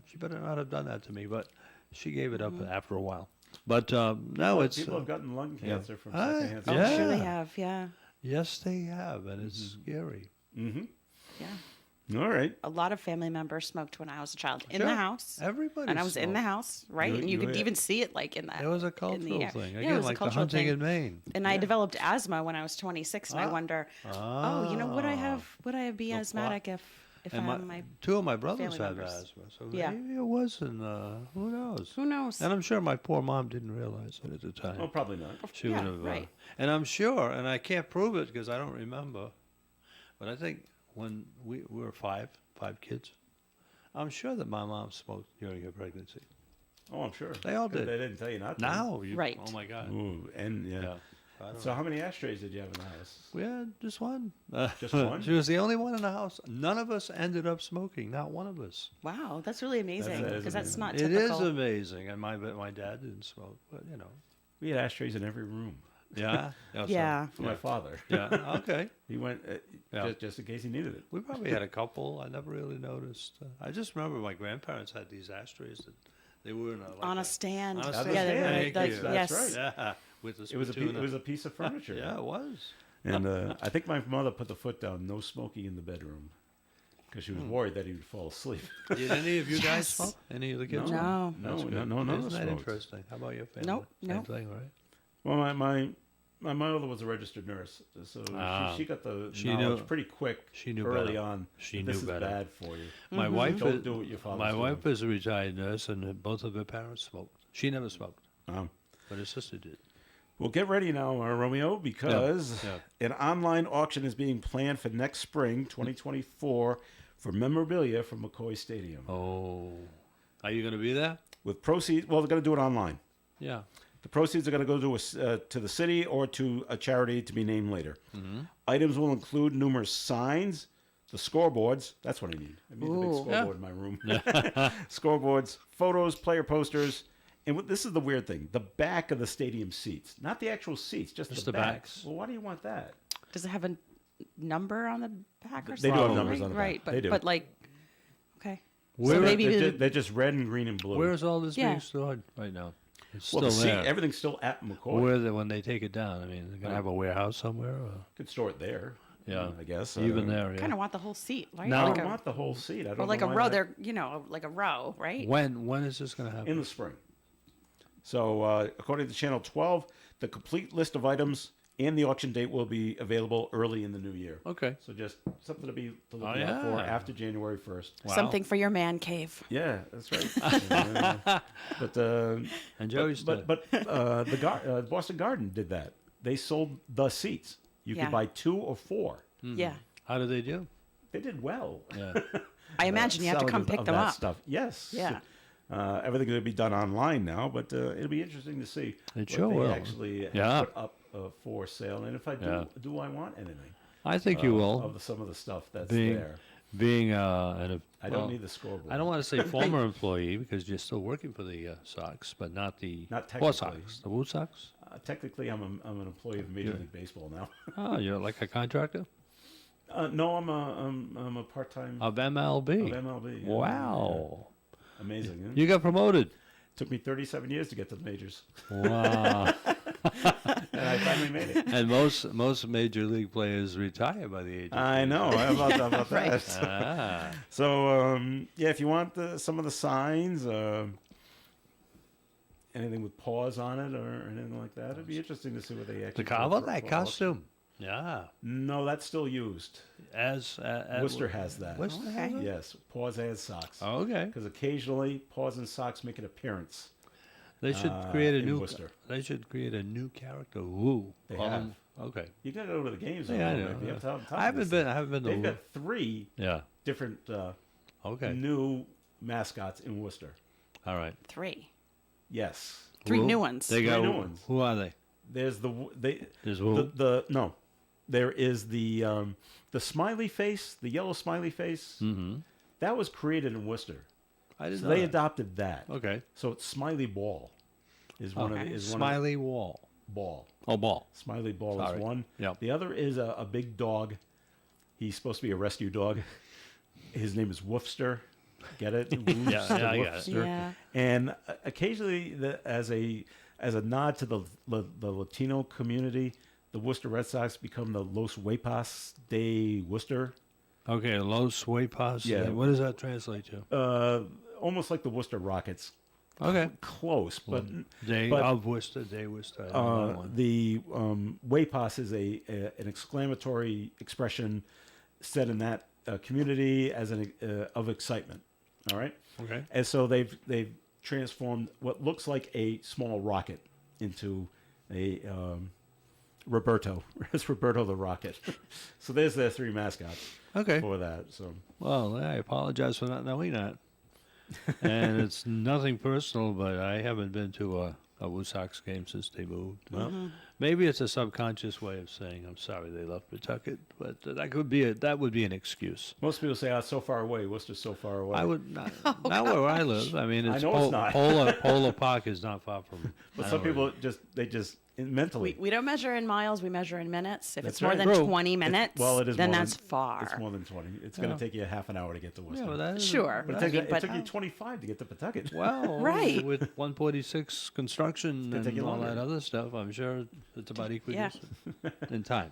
She better not have done that to me, but she gave it up after a while. But now it's People have gotten lung cancer from Ah, secondhand Oh, smoke. yeah. sure they have. Yeah. yes, they have, and it's scary. Yeah. All right. A lot of family members smoked when I was a child in Sure. the house. Everybody. And I was in the smoked. house, right? You- and you you- could even see it like in that. It was a in the cultural air. thing. Yeah, Again, it was like a the cultural hunting thing. in Maine. And I developed asthma when I was 26, and I wonder, would I be No asthmatic if I And have my two of my brothers family had members. asthma, so Yeah. maybe it wasn't. Who knows? who knows? And I'm sure my poor mom didn't realize it at the time. Oh, probably not. She Yeah, would have. right. And I'm sure, and I can't prove it because I don't remember, but I think when we were five kids, I'm sure that my mom smoked during her pregnancy. Oh, I'm sure. They all did. They didn't tell you not to. Now, Right. Oh my God. Ooh, and yeah. Yeah. I don't So know. how many ashtrays did you have in the house? We had just one. Just one? She was the only one in the house. None of us ended up smoking. Not one of us. Wow, that's really amazing that is because that's amazing. not It typical. is amazing, and my dad didn't smoke, but We had ashtrays in every room yeah, so- Yeah. for my father. yeah, okay. He went Yeah. just in case he needed it. We probably had a couple. I never really noticed. I just remember my grandparents had these ashtrays that they were in On a stand. On a Yeah, stand. they were Thank like, you. That's yes. right. Yeah, with the It was spittoon. it was a piece of furniture. Yeah, it was. And I think my mother put the foot down, no smoking in the bedroom, because she was worried that he would fall asleep. Did any of you guys Yes. smoke? Any of the kids? No. smoke? No, That's no, good. no, none of Isn't us that smoked. interesting? How about your family? Nope, Same nope. thing, right? Well, my mother was a registered nurse, so she got the She knowledge knew- pretty quick. she knew early better. on. She that knew this is better. bad for you. My wife Don't is, do what your father's my doing. wife is a retired nurse, and both of her parents smoked. She never smoked, Um, but her sister did. Well, get ready now, Romeo, because Yeah. an online auction is being planned for next spring, 2024, for memorabilia from McCoy Stadium. Oh, are you going to be there? With proceeds, well, they're going to do it online. Yeah. The proceeds are going to go to the city or to a charity to be named later. Mm-hmm. Items will include numerous signs, the scoreboards. That's what I need. I need a big Ooh. scoreboard in my room. Scoreboards, photos, player posters. And this is the weird thing: the back of the stadium seats, not the actual seats, just the backs. backs. Well, why do you want that? Does it have a number on the back or They something? do have numbers on the back. Right, They do. but like, okay. Where- so maybe They're just red and green and blue. Where is all this Yeah. being stored right now? It's well, still the seat, there. everything's still at McCoy. Where when they take it down? I mean, they're going to have a warehouse somewhere? Or? Could store it there. Yeah. I guess. Even Uh, there, yeah. Kind of want the whole seat, right? No. I like don't a, want the whole seat. I don't or like know a why row. that- They're like a row, right? When is this going to happen? in the spring. So, according to Channel 12, the complete list of items and the auction date will be available early in the new year. Okay. So just something to look Oh, out for yeah. after January 1st. Wow. Something for your man cave. Yeah, that's right. but And Joey's but the Boston Garden did that. They sold the seats. You Yeah. could buy 2 or 4. Yeah. How do they do? They did well. Yeah. I imagine you have to selling come of- pick of them that up. Stuff. Yes. Yeah. Everything's going to be done online now, but it'll be interesting to see It what sure they will. actually have Yeah. put up for sale. And if I do, Yeah. do I want anything I think you will. of some of the stuff that's being there? being I don't need the scoreboard. I don't want to say former employee because you're still working for the Sox, but not the Not White technically. Sox. The Blue Sox? Technically, I'm an employee of Major League Baseball now. Oh, you're like a contractor No, I'm a part-time of MLB. of MLB. yeah. Wow. Yeah. Amazing. Huh? You got promoted. Took me 37 years to get to the majors, Wow. and I finally made it. And most major league players retire by the age of I know. How about Right. that? Ah. So yeah, if you want some of the signs, anything with paws on it or anything like that, it'd be interesting to see what they actually. The do cover, for- that for costume. Yeah. auction. No, that's still used. As Worcester has that. Worcester Okay. has it? Yes, paws and socks. Oh, okay. Because occasionally paws and socks make an appearance. They should create a in new. Worcester. They should create a new character. Who? They Call have. them- Okay. You gotta go to the games. Yeah, I though, know. maybe. You have to have time I haven't this been. thing. I haven't been to. They've got 3 Yeah. different Okay. new mascots in Worcester. All right. 3. Yes, 3 Who? new ones. They Three go. new ones. Who are they? there's There's who? no, there is the smiley face, the yellow smiley face. Mm-hmm. That was created in Worcester. I didn't So know they that. adopted that. Okay. So it's Smiley Ball is one of Okay. is one Smiley Wall. of ball. Oh, ball. Smiley Ball Sorry. is one. Yep. The other is a big dog. He's supposed to be a rescue dog. His name is Woofster. Get it? Yeah, I got it. Woofster. Yeah. And occasionally, as a nod to the Latino community, the Worcester Red Sox become the Los Huepas de Worcester. Okay, Los Huepas. Yeah. What does that translate to? Almost like the Worcester Rockets. Okay. Close, but Day but, of Worcester, Day Worcester. I know that one. the Huepas is an exclamatory expression said in that community as an of excitement. All right. Okay. And so they've transformed what looks like a small rocket into a Roberto. It's Roberto the Rocket. So there's their three mascots Okay. for that. So Well, I apologize for not knowing that. And it's nothing personal, but I haven't been to a Woo Sox game since they moved. well, Maybe it's a subconscious way of saying I'm sorry they left Pawtucket, but that would be an excuse. most people say, "Oh, it's so far away. Worcester's so far away." I would not where I live. I mean, I it's know it's not. Polar Park is not far from. But I some don't know. people just mentally. We don't measure in miles, we measure in minutes. If That's it's more right. than True. 20 minutes, Well, it is then more that's than, far. It's more than 20. It's going to take you a half an hour to get to Worcester. Yeah, well, that is Sure. but I it mean, took you but- 25 to get to Pawtucket. Well, Right. with 146 construction gonna take and you all longer. that other stuff, I'm sure it's about equal Yeah. in time.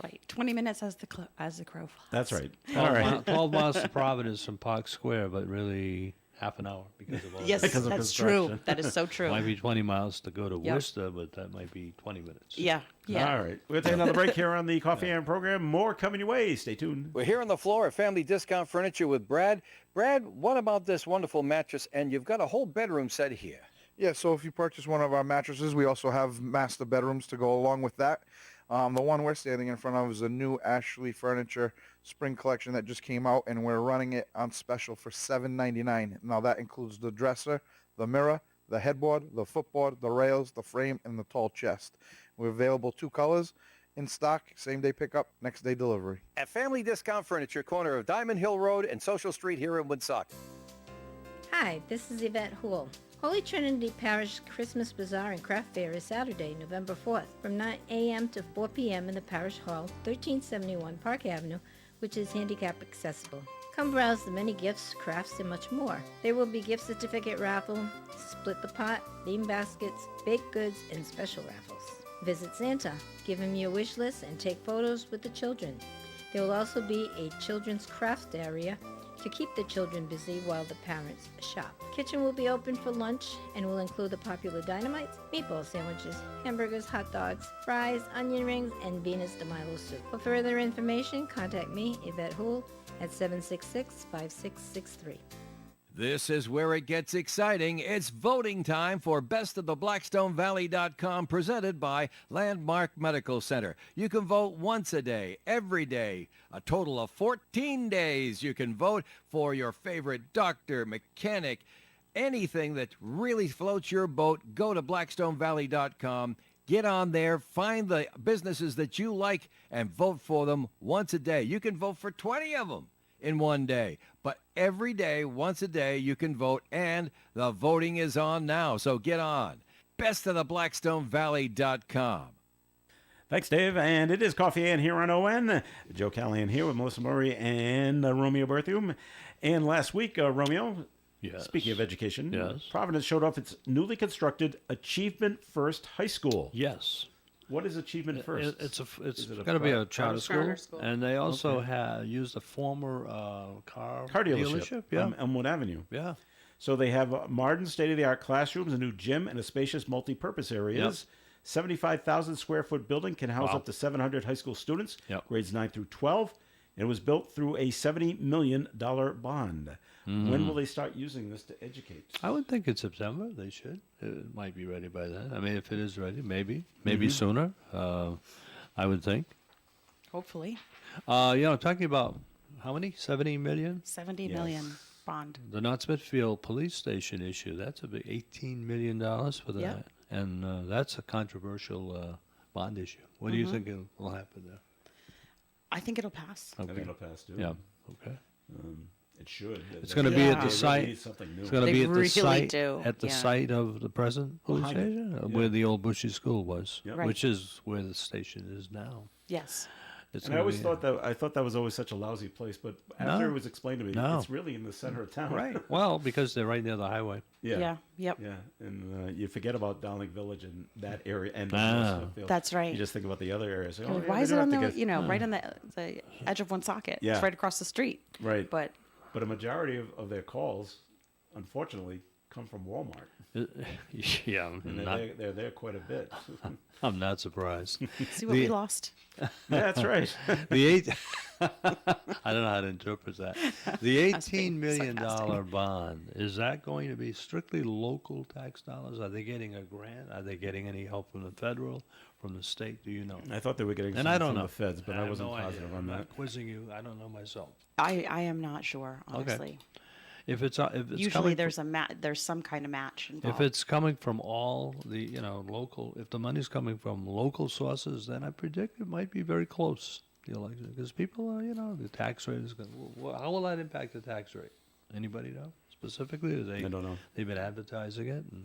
Right. 20 minutes as the crow flies. That's right. 12 All right. 12 miles to Providence from Park Square, but really half an hour because of all Yes, Because of that's true. construction. That is so true. Might be 20 miles to go to Yep. Worcester, but that might be 20 minutes. Yeah. Yeah. All right. We're going to take another break here on the Coffee and program. More coming your way. Stay tuned. We're here on the floor at Family Discount Furniture with Brad. Brad, what about this wonderful mattress? And you've got a whole bedroom set here. Yeah, so if you purchase one of our mattresses, we also have master bedrooms to go along with that. The one we're standing in front of is a new Ashley Furniture spring collection that just came out, and we're running it on special for $7.99. Now that includes the dresser, the mirror, the headboard, the footboard, the rails, the frame, and the tall chest. We're available 2 colors, in stock, same day pickup, next day delivery. At Family Discount Furniture, corner of Diamond Hill Road and Social Street here in Woonsocket. Hi, this is Yvette Houle. Holy Trinity Parish Christmas Bazaar and Craft Fair is Saturday, November 4th, from 9 a.m. to 4 p.m. in the Parish Hall, 1371 Park Avenue, which is handicap accessible. Come browse the many gifts, crafts, and much more. There will be gift certificate raffle, split the pot, theme baskets, baked goods, and special raffles. Visit Santa, give him your wish list, and take photos with the children. There will also be a children's craft area to keep the children busy while the parents shop. Kitchen will be open for lunch and will include the popular dynamites, meatball sandwiches, hamburgers, hot dogs, fries, onion rings, and Venus de Milo soup. For further information, contact me, Yvette Houle, at 766-5663. This is where it gets exciting. It's voting time for BestOfTheBlackstoneValley.com, presented by Landmark Medical Center. You can vote once a day, every day, a total of 14 days. You can vote for your favorite doctor, mechanic, anything that really floats your boat. Go to BlackstoneValley.com. Get on there, find the businesses that you like, and vote for them once a day. You can vote for 20 of them in one day. But every day, once a day, you can vote, and the voting is on now. So get on. BestOfTheBlackstoneValley.com. Thanks, Dave. And it is Coffee Ann here on ON. Joe Callahan here with Melissa Murray and Romeo Berthium. And last week, Romeo, Yes. speaking of education, Yes. Providence showed off its newly constructed Achievement First High School. Yes. What is Achievement First? It's Is it a going to be a charter charter school, Charter school. and they also have used a former car dealership Yeah, on Elmwood Avenue. yeah. So they have modern state-of-the-art classrooms, a new gym, and a spacious multi-purpose areas. 75,000 square foot building can house Wow. up to 700 high school students, Yep. grades 9 through 12. And it was built through a $70 million bond. When will they start using this to educate? I would think in September they should. It might be ready by then. I mean, if it is ready, maybe sooner. I would think. Hopefully. Talking about how many? 70 million. 70 million bond. The North Smithfield Police Station issue. That's a big $18 million for that, Yep. and that's a controversial bond issue. What do you think will happen there? I think it'll pass. I think it'll pass, too. Yeah. Okay. It should. It's going to be at Yeah. the site. Need something new. It's going to They be at the really site do, at the yeah. site of the present police Behind it. station, Yeah. where the old Bushy School was, Yeah. Right. which is where the station is now. Yes. It's And I gonna always be- thought that was always such a lousy place, but after No. it was explained to me, No. it's really in the center of town. right. Well, because they're right near the highway. Yeah. Yep. Yeah, and you forget about Dowling Village and that area, and Ah. Smithfield. That's right. You just think about the other areas. Like, Oh, yeah, why they is it do on have the to get- right on the edge of Woonsocket? Yeah. It's right across the street. right? But But a majority of their calls, unfortunately, come from Walmart, Yeah, and they're there quite a bit. I'm not surprised. see what we lost. Yeah, that's right. The eight. I don't know how to interpret that. The That's being $18 million sarcastic. bond, is that going to be strictly local tax dollars? Are they getting a grant? Are they getting any help from the federal, from the state? Do you know? I thought they were getting And some I don't from know. the feds, but I have wasn't no idea. positive on I'm that. not quizzing you. I don't know myself. I am not sure, honestly. If it's Usually coming there's there's some kind of match if involved. it's coming from all the local, if the money's coming from local sources, then I predict it might be very close. The election, because people are, the tax rate is going. How will that impact the tax rate? Anybody know specifically? I don't know. They've been advertising it, and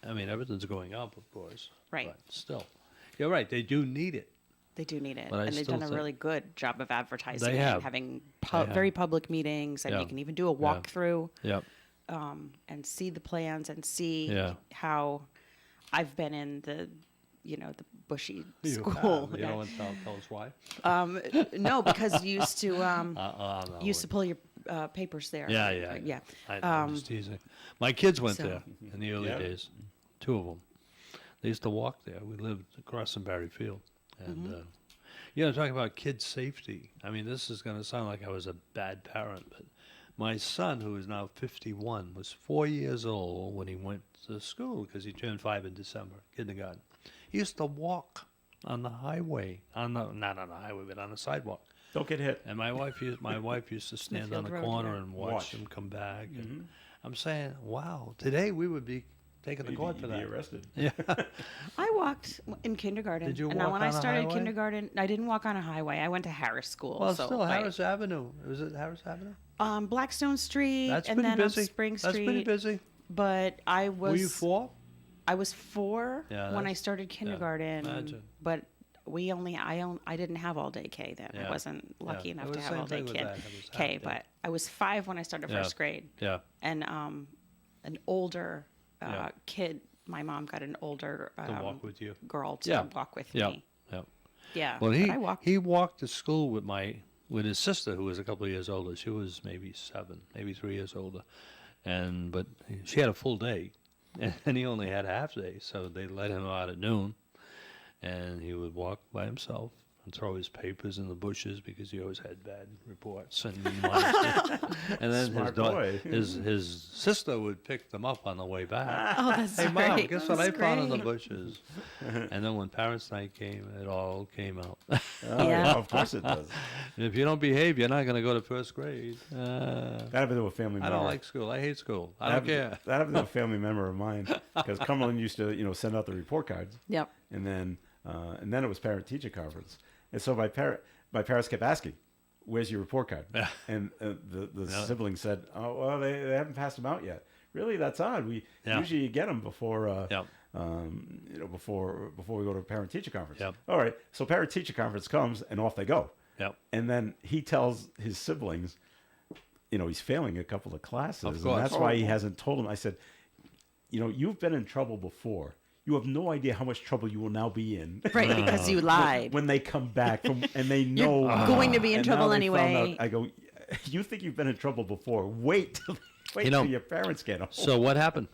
I mean everything's going up, of course. Right. But still, you're right. They do need it. They do need it, But I and they've still done a think- really good job of advertising They it have. and having have. very public meetings, and Yeah. you can even do a Yeah. walkthrough Yep. and see the plans and see Yeah. how I've been in the the Bushy You school. have. You don't want to tell us why? No, because you used to No, used to pull your papers there. Yeah. yeah. I know, I'm just teasing. My kids went so- there in the early Yeah. days. 2 of them. They used to walk there. We lived across from Barry Field. And, talking about kid safety. I mean, this is going to sound like I was a bad parent, but my son, who is now 51, was 4 years old when he went to school because he turned 5 in December, kindergarten. He used to walk on the highway, not on the highway, but on the sidewalk. Don't get hit. And my wife used to stand on Smithfield the Road, corner yeah. and watch Watch. them come back. And I'm saying, wow, today we would be taking the court for You'd be that. arrested. Yeah. I walked in kindergarten. Did you and walk when I on a started highway? kindergarten, I didn't walk on a highway. I went to Harris School. Well, so still, I- Harris Avenue. Was it Harris Avenue? Blackstone Street, That's and pretty then busy. up Spring Street. That's pretty busy. But I was Were you 4? I was 4 Yeah, when I that's- started kindergarten. imagine. But I didn't have all day K then. Yeah. I wasn't lucky Yeah, enough it to was have same all day thing with K. that. It was K. half day. But I was 5 when I started Yeah. first grade, Yeah. and an older Yeah. kid. My mom got an older To walk with you. girl to Yeah. walk with Yeah. me. Yeah. Yeah. Well, but I walked. he walked to school with his sister, who was a couple of years older. She was maybe 7, maybe 3 years older, but she had a full day, and he only had a half day. So they let him out at noon, and he would walk by himself and throw his papers in the bushes because he always had bad reports. And, and then Smart boy. his sister would pick them up on the way back. Oh, that's Hey, Mom, great. guess what I That's found in the great. bushes? And then when Parents' Night came, it all came out. Oh, Yeah. of course it does. And if you don't behave, you're not going to go to first grade. That happened to a family member. I don't like school. I hate school. I That don't happened- care. That happened to a family member of mine because Cumberland used to, send out the report cards, Yep. and then it was parent-teacher conference, and so my parents kept asking, "Where's your report card?" Yeah. And the Yeah. sibling said, "Oh, well, they haven't passed them out yet." Really, that's odd. We Yeah. usually get them before, Yep. before we go to a parent-teacher conference. Yep. All right, so parent-teacher conference comes, and off they go. Yep. And then he tells his siblings, he's failing a couple of classes. Of And course. that's why he hasn't told them. I said, you've been in trouble before. You have no idea how much trouble you will now be in. Right, because you lied. When they come back and they know. going to be in and now trouble they found anyway. out. I go, you think you've been in trouble before. Wait You know, till your parents get home. So what happened?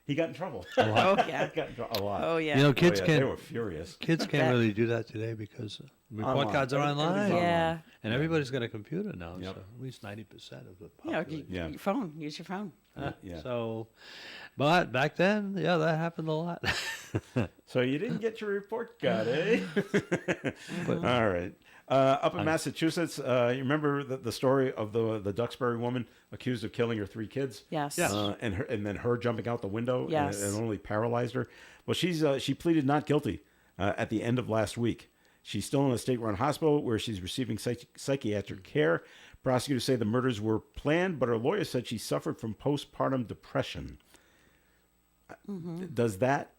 He got in trouble. Oh yeah. Got in trouble a lot. Oh yeah. Kids They can't were furious. kids can't Bet. really do that today because report Online. cards are Everything's online. online. Yeah. And everybody's got a computer now. Yep. So at least 90% of the Yeah, population. Yeah. your phone. Use your phone. Yeah. So, but back then, yeah, that happened a lot. So you didn't get your report card, eh? All right. Up in Massachusetts, you remember the story of the Duxbury woman accused of killing her 3 kids? Yes. Yes. And then her jumping out the window Yes. and only paralyzed her. Well, she pleaded not guilty at the end of last week. She's still in a state-run hospital where she's receiving psychiatric care. Prosecutors say the murders were planned, but her lawyer said she suffered from postpartum depression. Does that,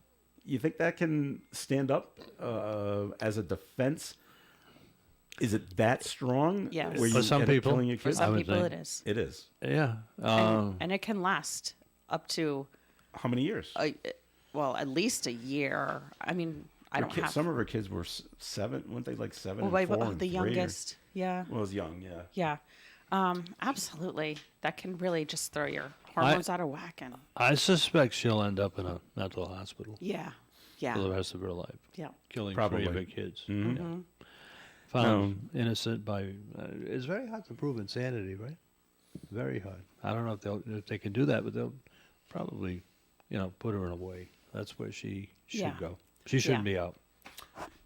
you think that can stand up as a defense? Is it that strong? Yes. Where For you some end up people. killing your For kids? some would people, think. it is. It is. Yeah. And it can last up to, How many years? well, at least a year. I mean, I don't have. Some of her kids were 7, weren't they, like 7 Well, and 4 but and the 3 or- youngest. Yeah. Well, it was young, yeah. Yeah. Absolutely. That can really just throw your hormones out of whack. And I suspect she'll end up in a mental hospital yeah. for the Yeah. rest of her life, Yeah. killing 3 Probably. of her kids. Mhm. Yeah. Found innocent by. It's very hard to prove insanity, right? Very hard. I don't know if they can do that, but they'll probably, put her in a way. That's where she should Yeah. go. She shouldn't Yeah. be out.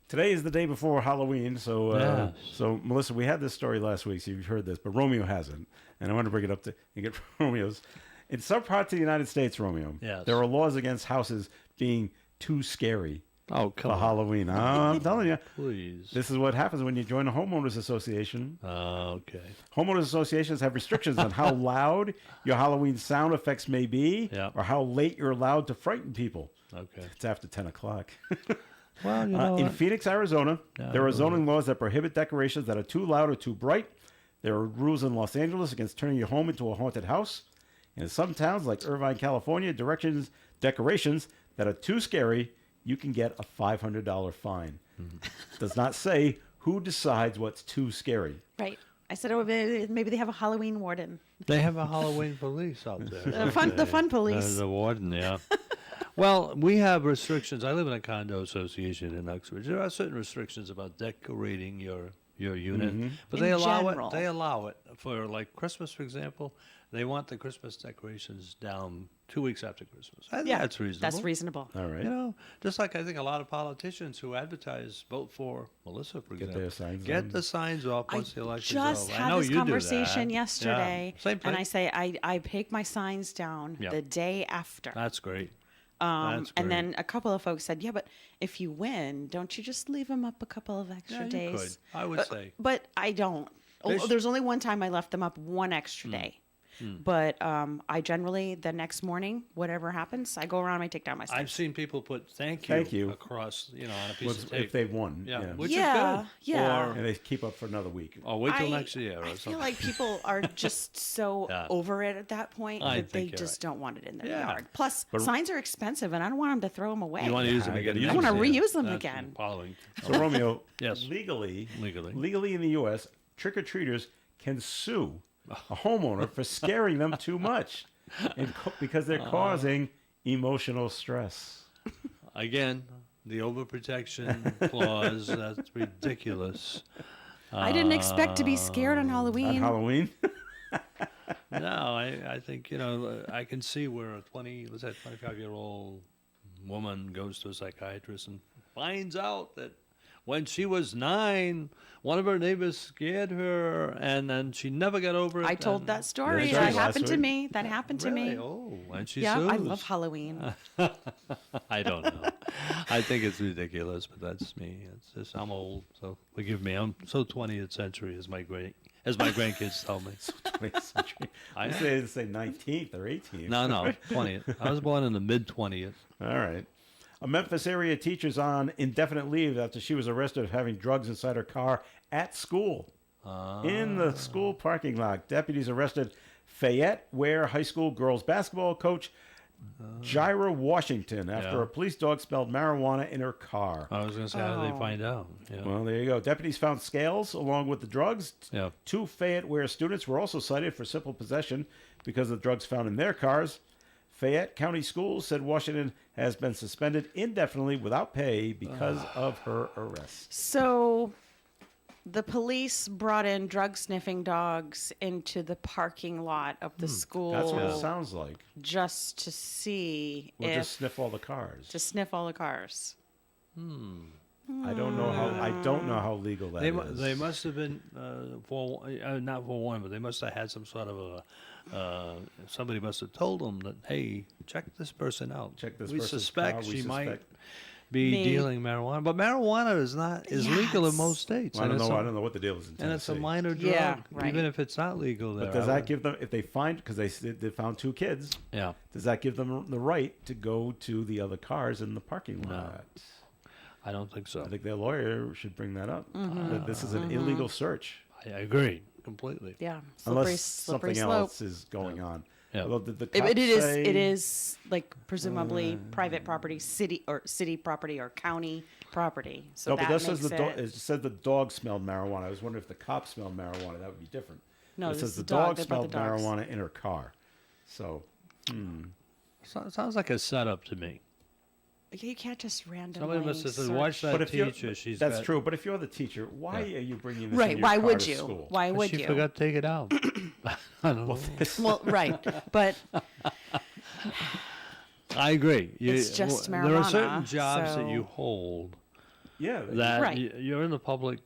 Today is the day before Halloween, so Yes. so Melissa, we had this story last week, so you've heard this, but Romeo hasn't, and I want to bring it up and get Romeo's. In some parts of the United States, Romeo, Yes. there are laws against houses being too scary Oh, come for on. Halloween. I'm telling you, Please. this is what happens when you join a homeowners association. Okay. Homeowners associations have restrictions on how loud your Halloween sound effects may be, Yeah. or how late you're allowed to frighten people. Okay. It's after 10 o'clock. Well, In Phoenix, Arizona, Yeah, there are really. zoning laws that prohibit decorations that are too loud or too bright. There are rules in Los Angeles against turning your home into a haunted house. And in some towns, like Irvine, California, decorations that are too scary, you can get a $500 fine. Does not say who decides what's too scary. Right. I said, oh, maybe they have a Halloween warden. They have a Halloween police out there. The fun police. The warden, yeah. Well, we have restrictions. I live in a condo association in Uxbridge. There are certain restrictions about decorating your unit, but In they allow general. it. They allow it for like Christmas, for example. They want the Christmas decorations down 2 weeks after Christmas. I think Yeah, that's reasonable. That's reasonable. All right. Just like I think a lot of politicians who advertise vote for Melissa, for example, their signs get on. the signs off I once the election's just over. I had know this you do conversation that. yesterday, Yeah. Same thing. and I say I take my signs down Yeah. the day after. That's great. And great. then a couple of folks said, "Yeah, but if you win, don't you just leave them up a couple of extra Yeah, you days?" could. I would say. But I don't. They sh- There's only one time I left them up one extra Hmm. day. But I generally the next morning, whatever happens, I go around and I take down my signs. I've seen people put thank you across, on a piece of tape. if they've won. Yeah, Yeah. which Yeah, is good. yeah. And they keep up for another week. Or wait till I- next year or I something. feel like people are just so Yeah. over it at that point I that they think you're just don't want it in their Yeah. yard. Plus, signs are expensive, and I don't want them to throw them away. You want to use them I again? gotta use I want to them. reuse them That's again. Following. So, Romeo, Yes. legally Legally. in the U.S., trick-or-treaters can sue a homeowner for scaring them too much because they're causing emotional stress. Again, the overprotection clause. That's ridiculous. I didn't expect to be scared on On Halloween. Halloween? No, I think I can see where a 25-year-old woman goes to a psychiatrist and finds out that when she was 9, one of her neighbors scared her, and then she never got over it. I told and- that story. Yeah, That last happened to week. me. That happened to Really? me. Oh, and she Yeah, sues. I love Halloween. I don't know. I think it's ridiculous, but that's me. It's just I'm old, so forgive me. I'm so 20th century, as my grandkids tell me. 20th century. I I say 19th or 18th. No, 20th. I was born in the mid 20th. All right. A Memphis area teacher's on indefinite leave after she was arrested of having drugs inside her car at school. In the school parking lot, deputies arrested Fayette Ware High School girls basketball coach Jira Washington after Yeah. a police dog smelled marijuana in her car. I was going to say, how did they find out? Yeah. Well, there you go. Deputies found scales along with the drugs. Yeah. 2 Fayette Ware students were also cited for simple possession because of the drugs found in their cars. Fayette County Schools said Washington has been suspended indefinitely without pay because of her arrest. So, the police brought in drug sniffing dogs into the parking lot of the school That's what it sounds like. just to see We'll if just sniff all the cars. to sniff all the cars. I don't know how legal that is. They must have been not forewarned, but they must have had some sort of somebody must have told them that, hey, check this person out. Check this we person's suspect car. We she might suspect- be Me. dealing marijuana. But marijuana is legal in most states. I don't and it's know. a- I don't know what the deal is in And it's a Tennessee. minor drug, Yeah, right. even if it's not legal there. But does I that would- give them, if they find, because they found 2 kids, Yeah. does that give them the right to go to the other cars in the parking No. lot? I don't think so. I think their lawyer should bring that up. Mm-hmm. That this is an illegal search, I agree completely. Yeah. unless Slippery something slope. else is going on. Yeah. Although did the It, cops it is. say- It is like presumably private property, city property or county property. So No, that but this makes says it. it said the dog smelled marijuana. I was wondering if the cops smelled marijuana. That would be different. No, It this says is the the dog. dog They brought smelled the dogs. marijuana in her car. So Sounds like a setup to me. You can't just randomly. Somebody must have said, search. watch that But if you're, teacher. She's that's got, true. But if you're the teacher, why Yeah. are you bringing this Right? in your Why car would to you? school? Why would she you? forgot to take it out. I don't know. Well, right, but I agree. It's just There are certain marijuana, jobs that so- you hold Yeah, that Right. you're in the public,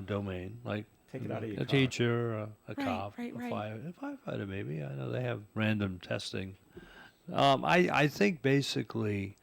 domain, like take it out of your a car. teacher, a Right, cop, right, right. a firefighter, maybe. I know they have random testing. I think basically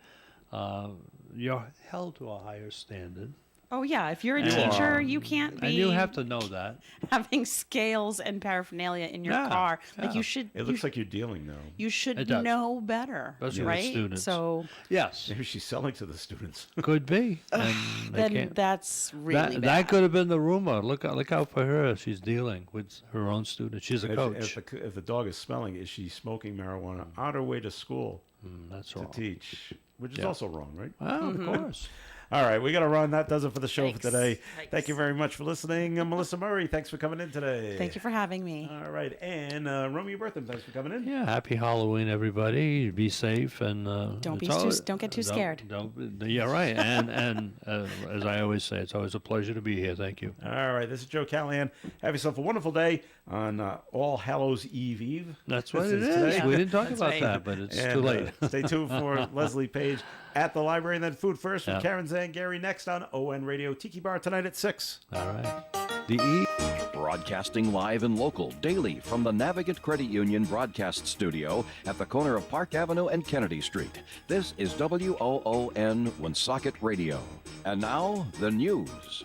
you're held to a higher standard. oh yeah, if you're a You teacher, are. you can't be And you have to know that. having scales and paraphernalia in your Yeah, car. Like yeah. you should. It looks like you're dealing though. you should It does. know better, Especially with right? students. So Yes, Maybe she's selling to the students. could be. And they then can't. that's really That, bad. that could have been the rumor. Look out for her. She's dealing with her own students. She's a If, coach. if the dog is smelling, is she smoking marijuana on her way to school That's to wrong. teach? Which is Yeah. also wrong, right? Well, of course. All right, we got to run. That does it for the show Thanks. for today. Thanks. Thank you very much for listening. Melissa Murray, thanks for coming in today. Thank you for having me. All right, and Romeo Bertham, thanks for coming in. Yeah, happy Halloween, everybody. Be safe and Don't it's don't get too scared. Yeah, right. And as I always say, it's always a pleasure to be here. Thank you. All right, this is Joe Callahan. Have yourself a wonderful day on All Hallows Eve. That's what This it is. today. We didn't talk That's about right. that, but it's And, too late. Stay tuned for Leslie Page at the library, and then Food First with Yeah. Karen Zangari next on ON Radio Tiki Bar tonight at 6. All right. The E. Broadcasting live and local daily from the Navigant Credit Union broadcast studio at the corner of Park Avenue and Kennedy Street. This is WOON Woonsocket Radio. And now, the news.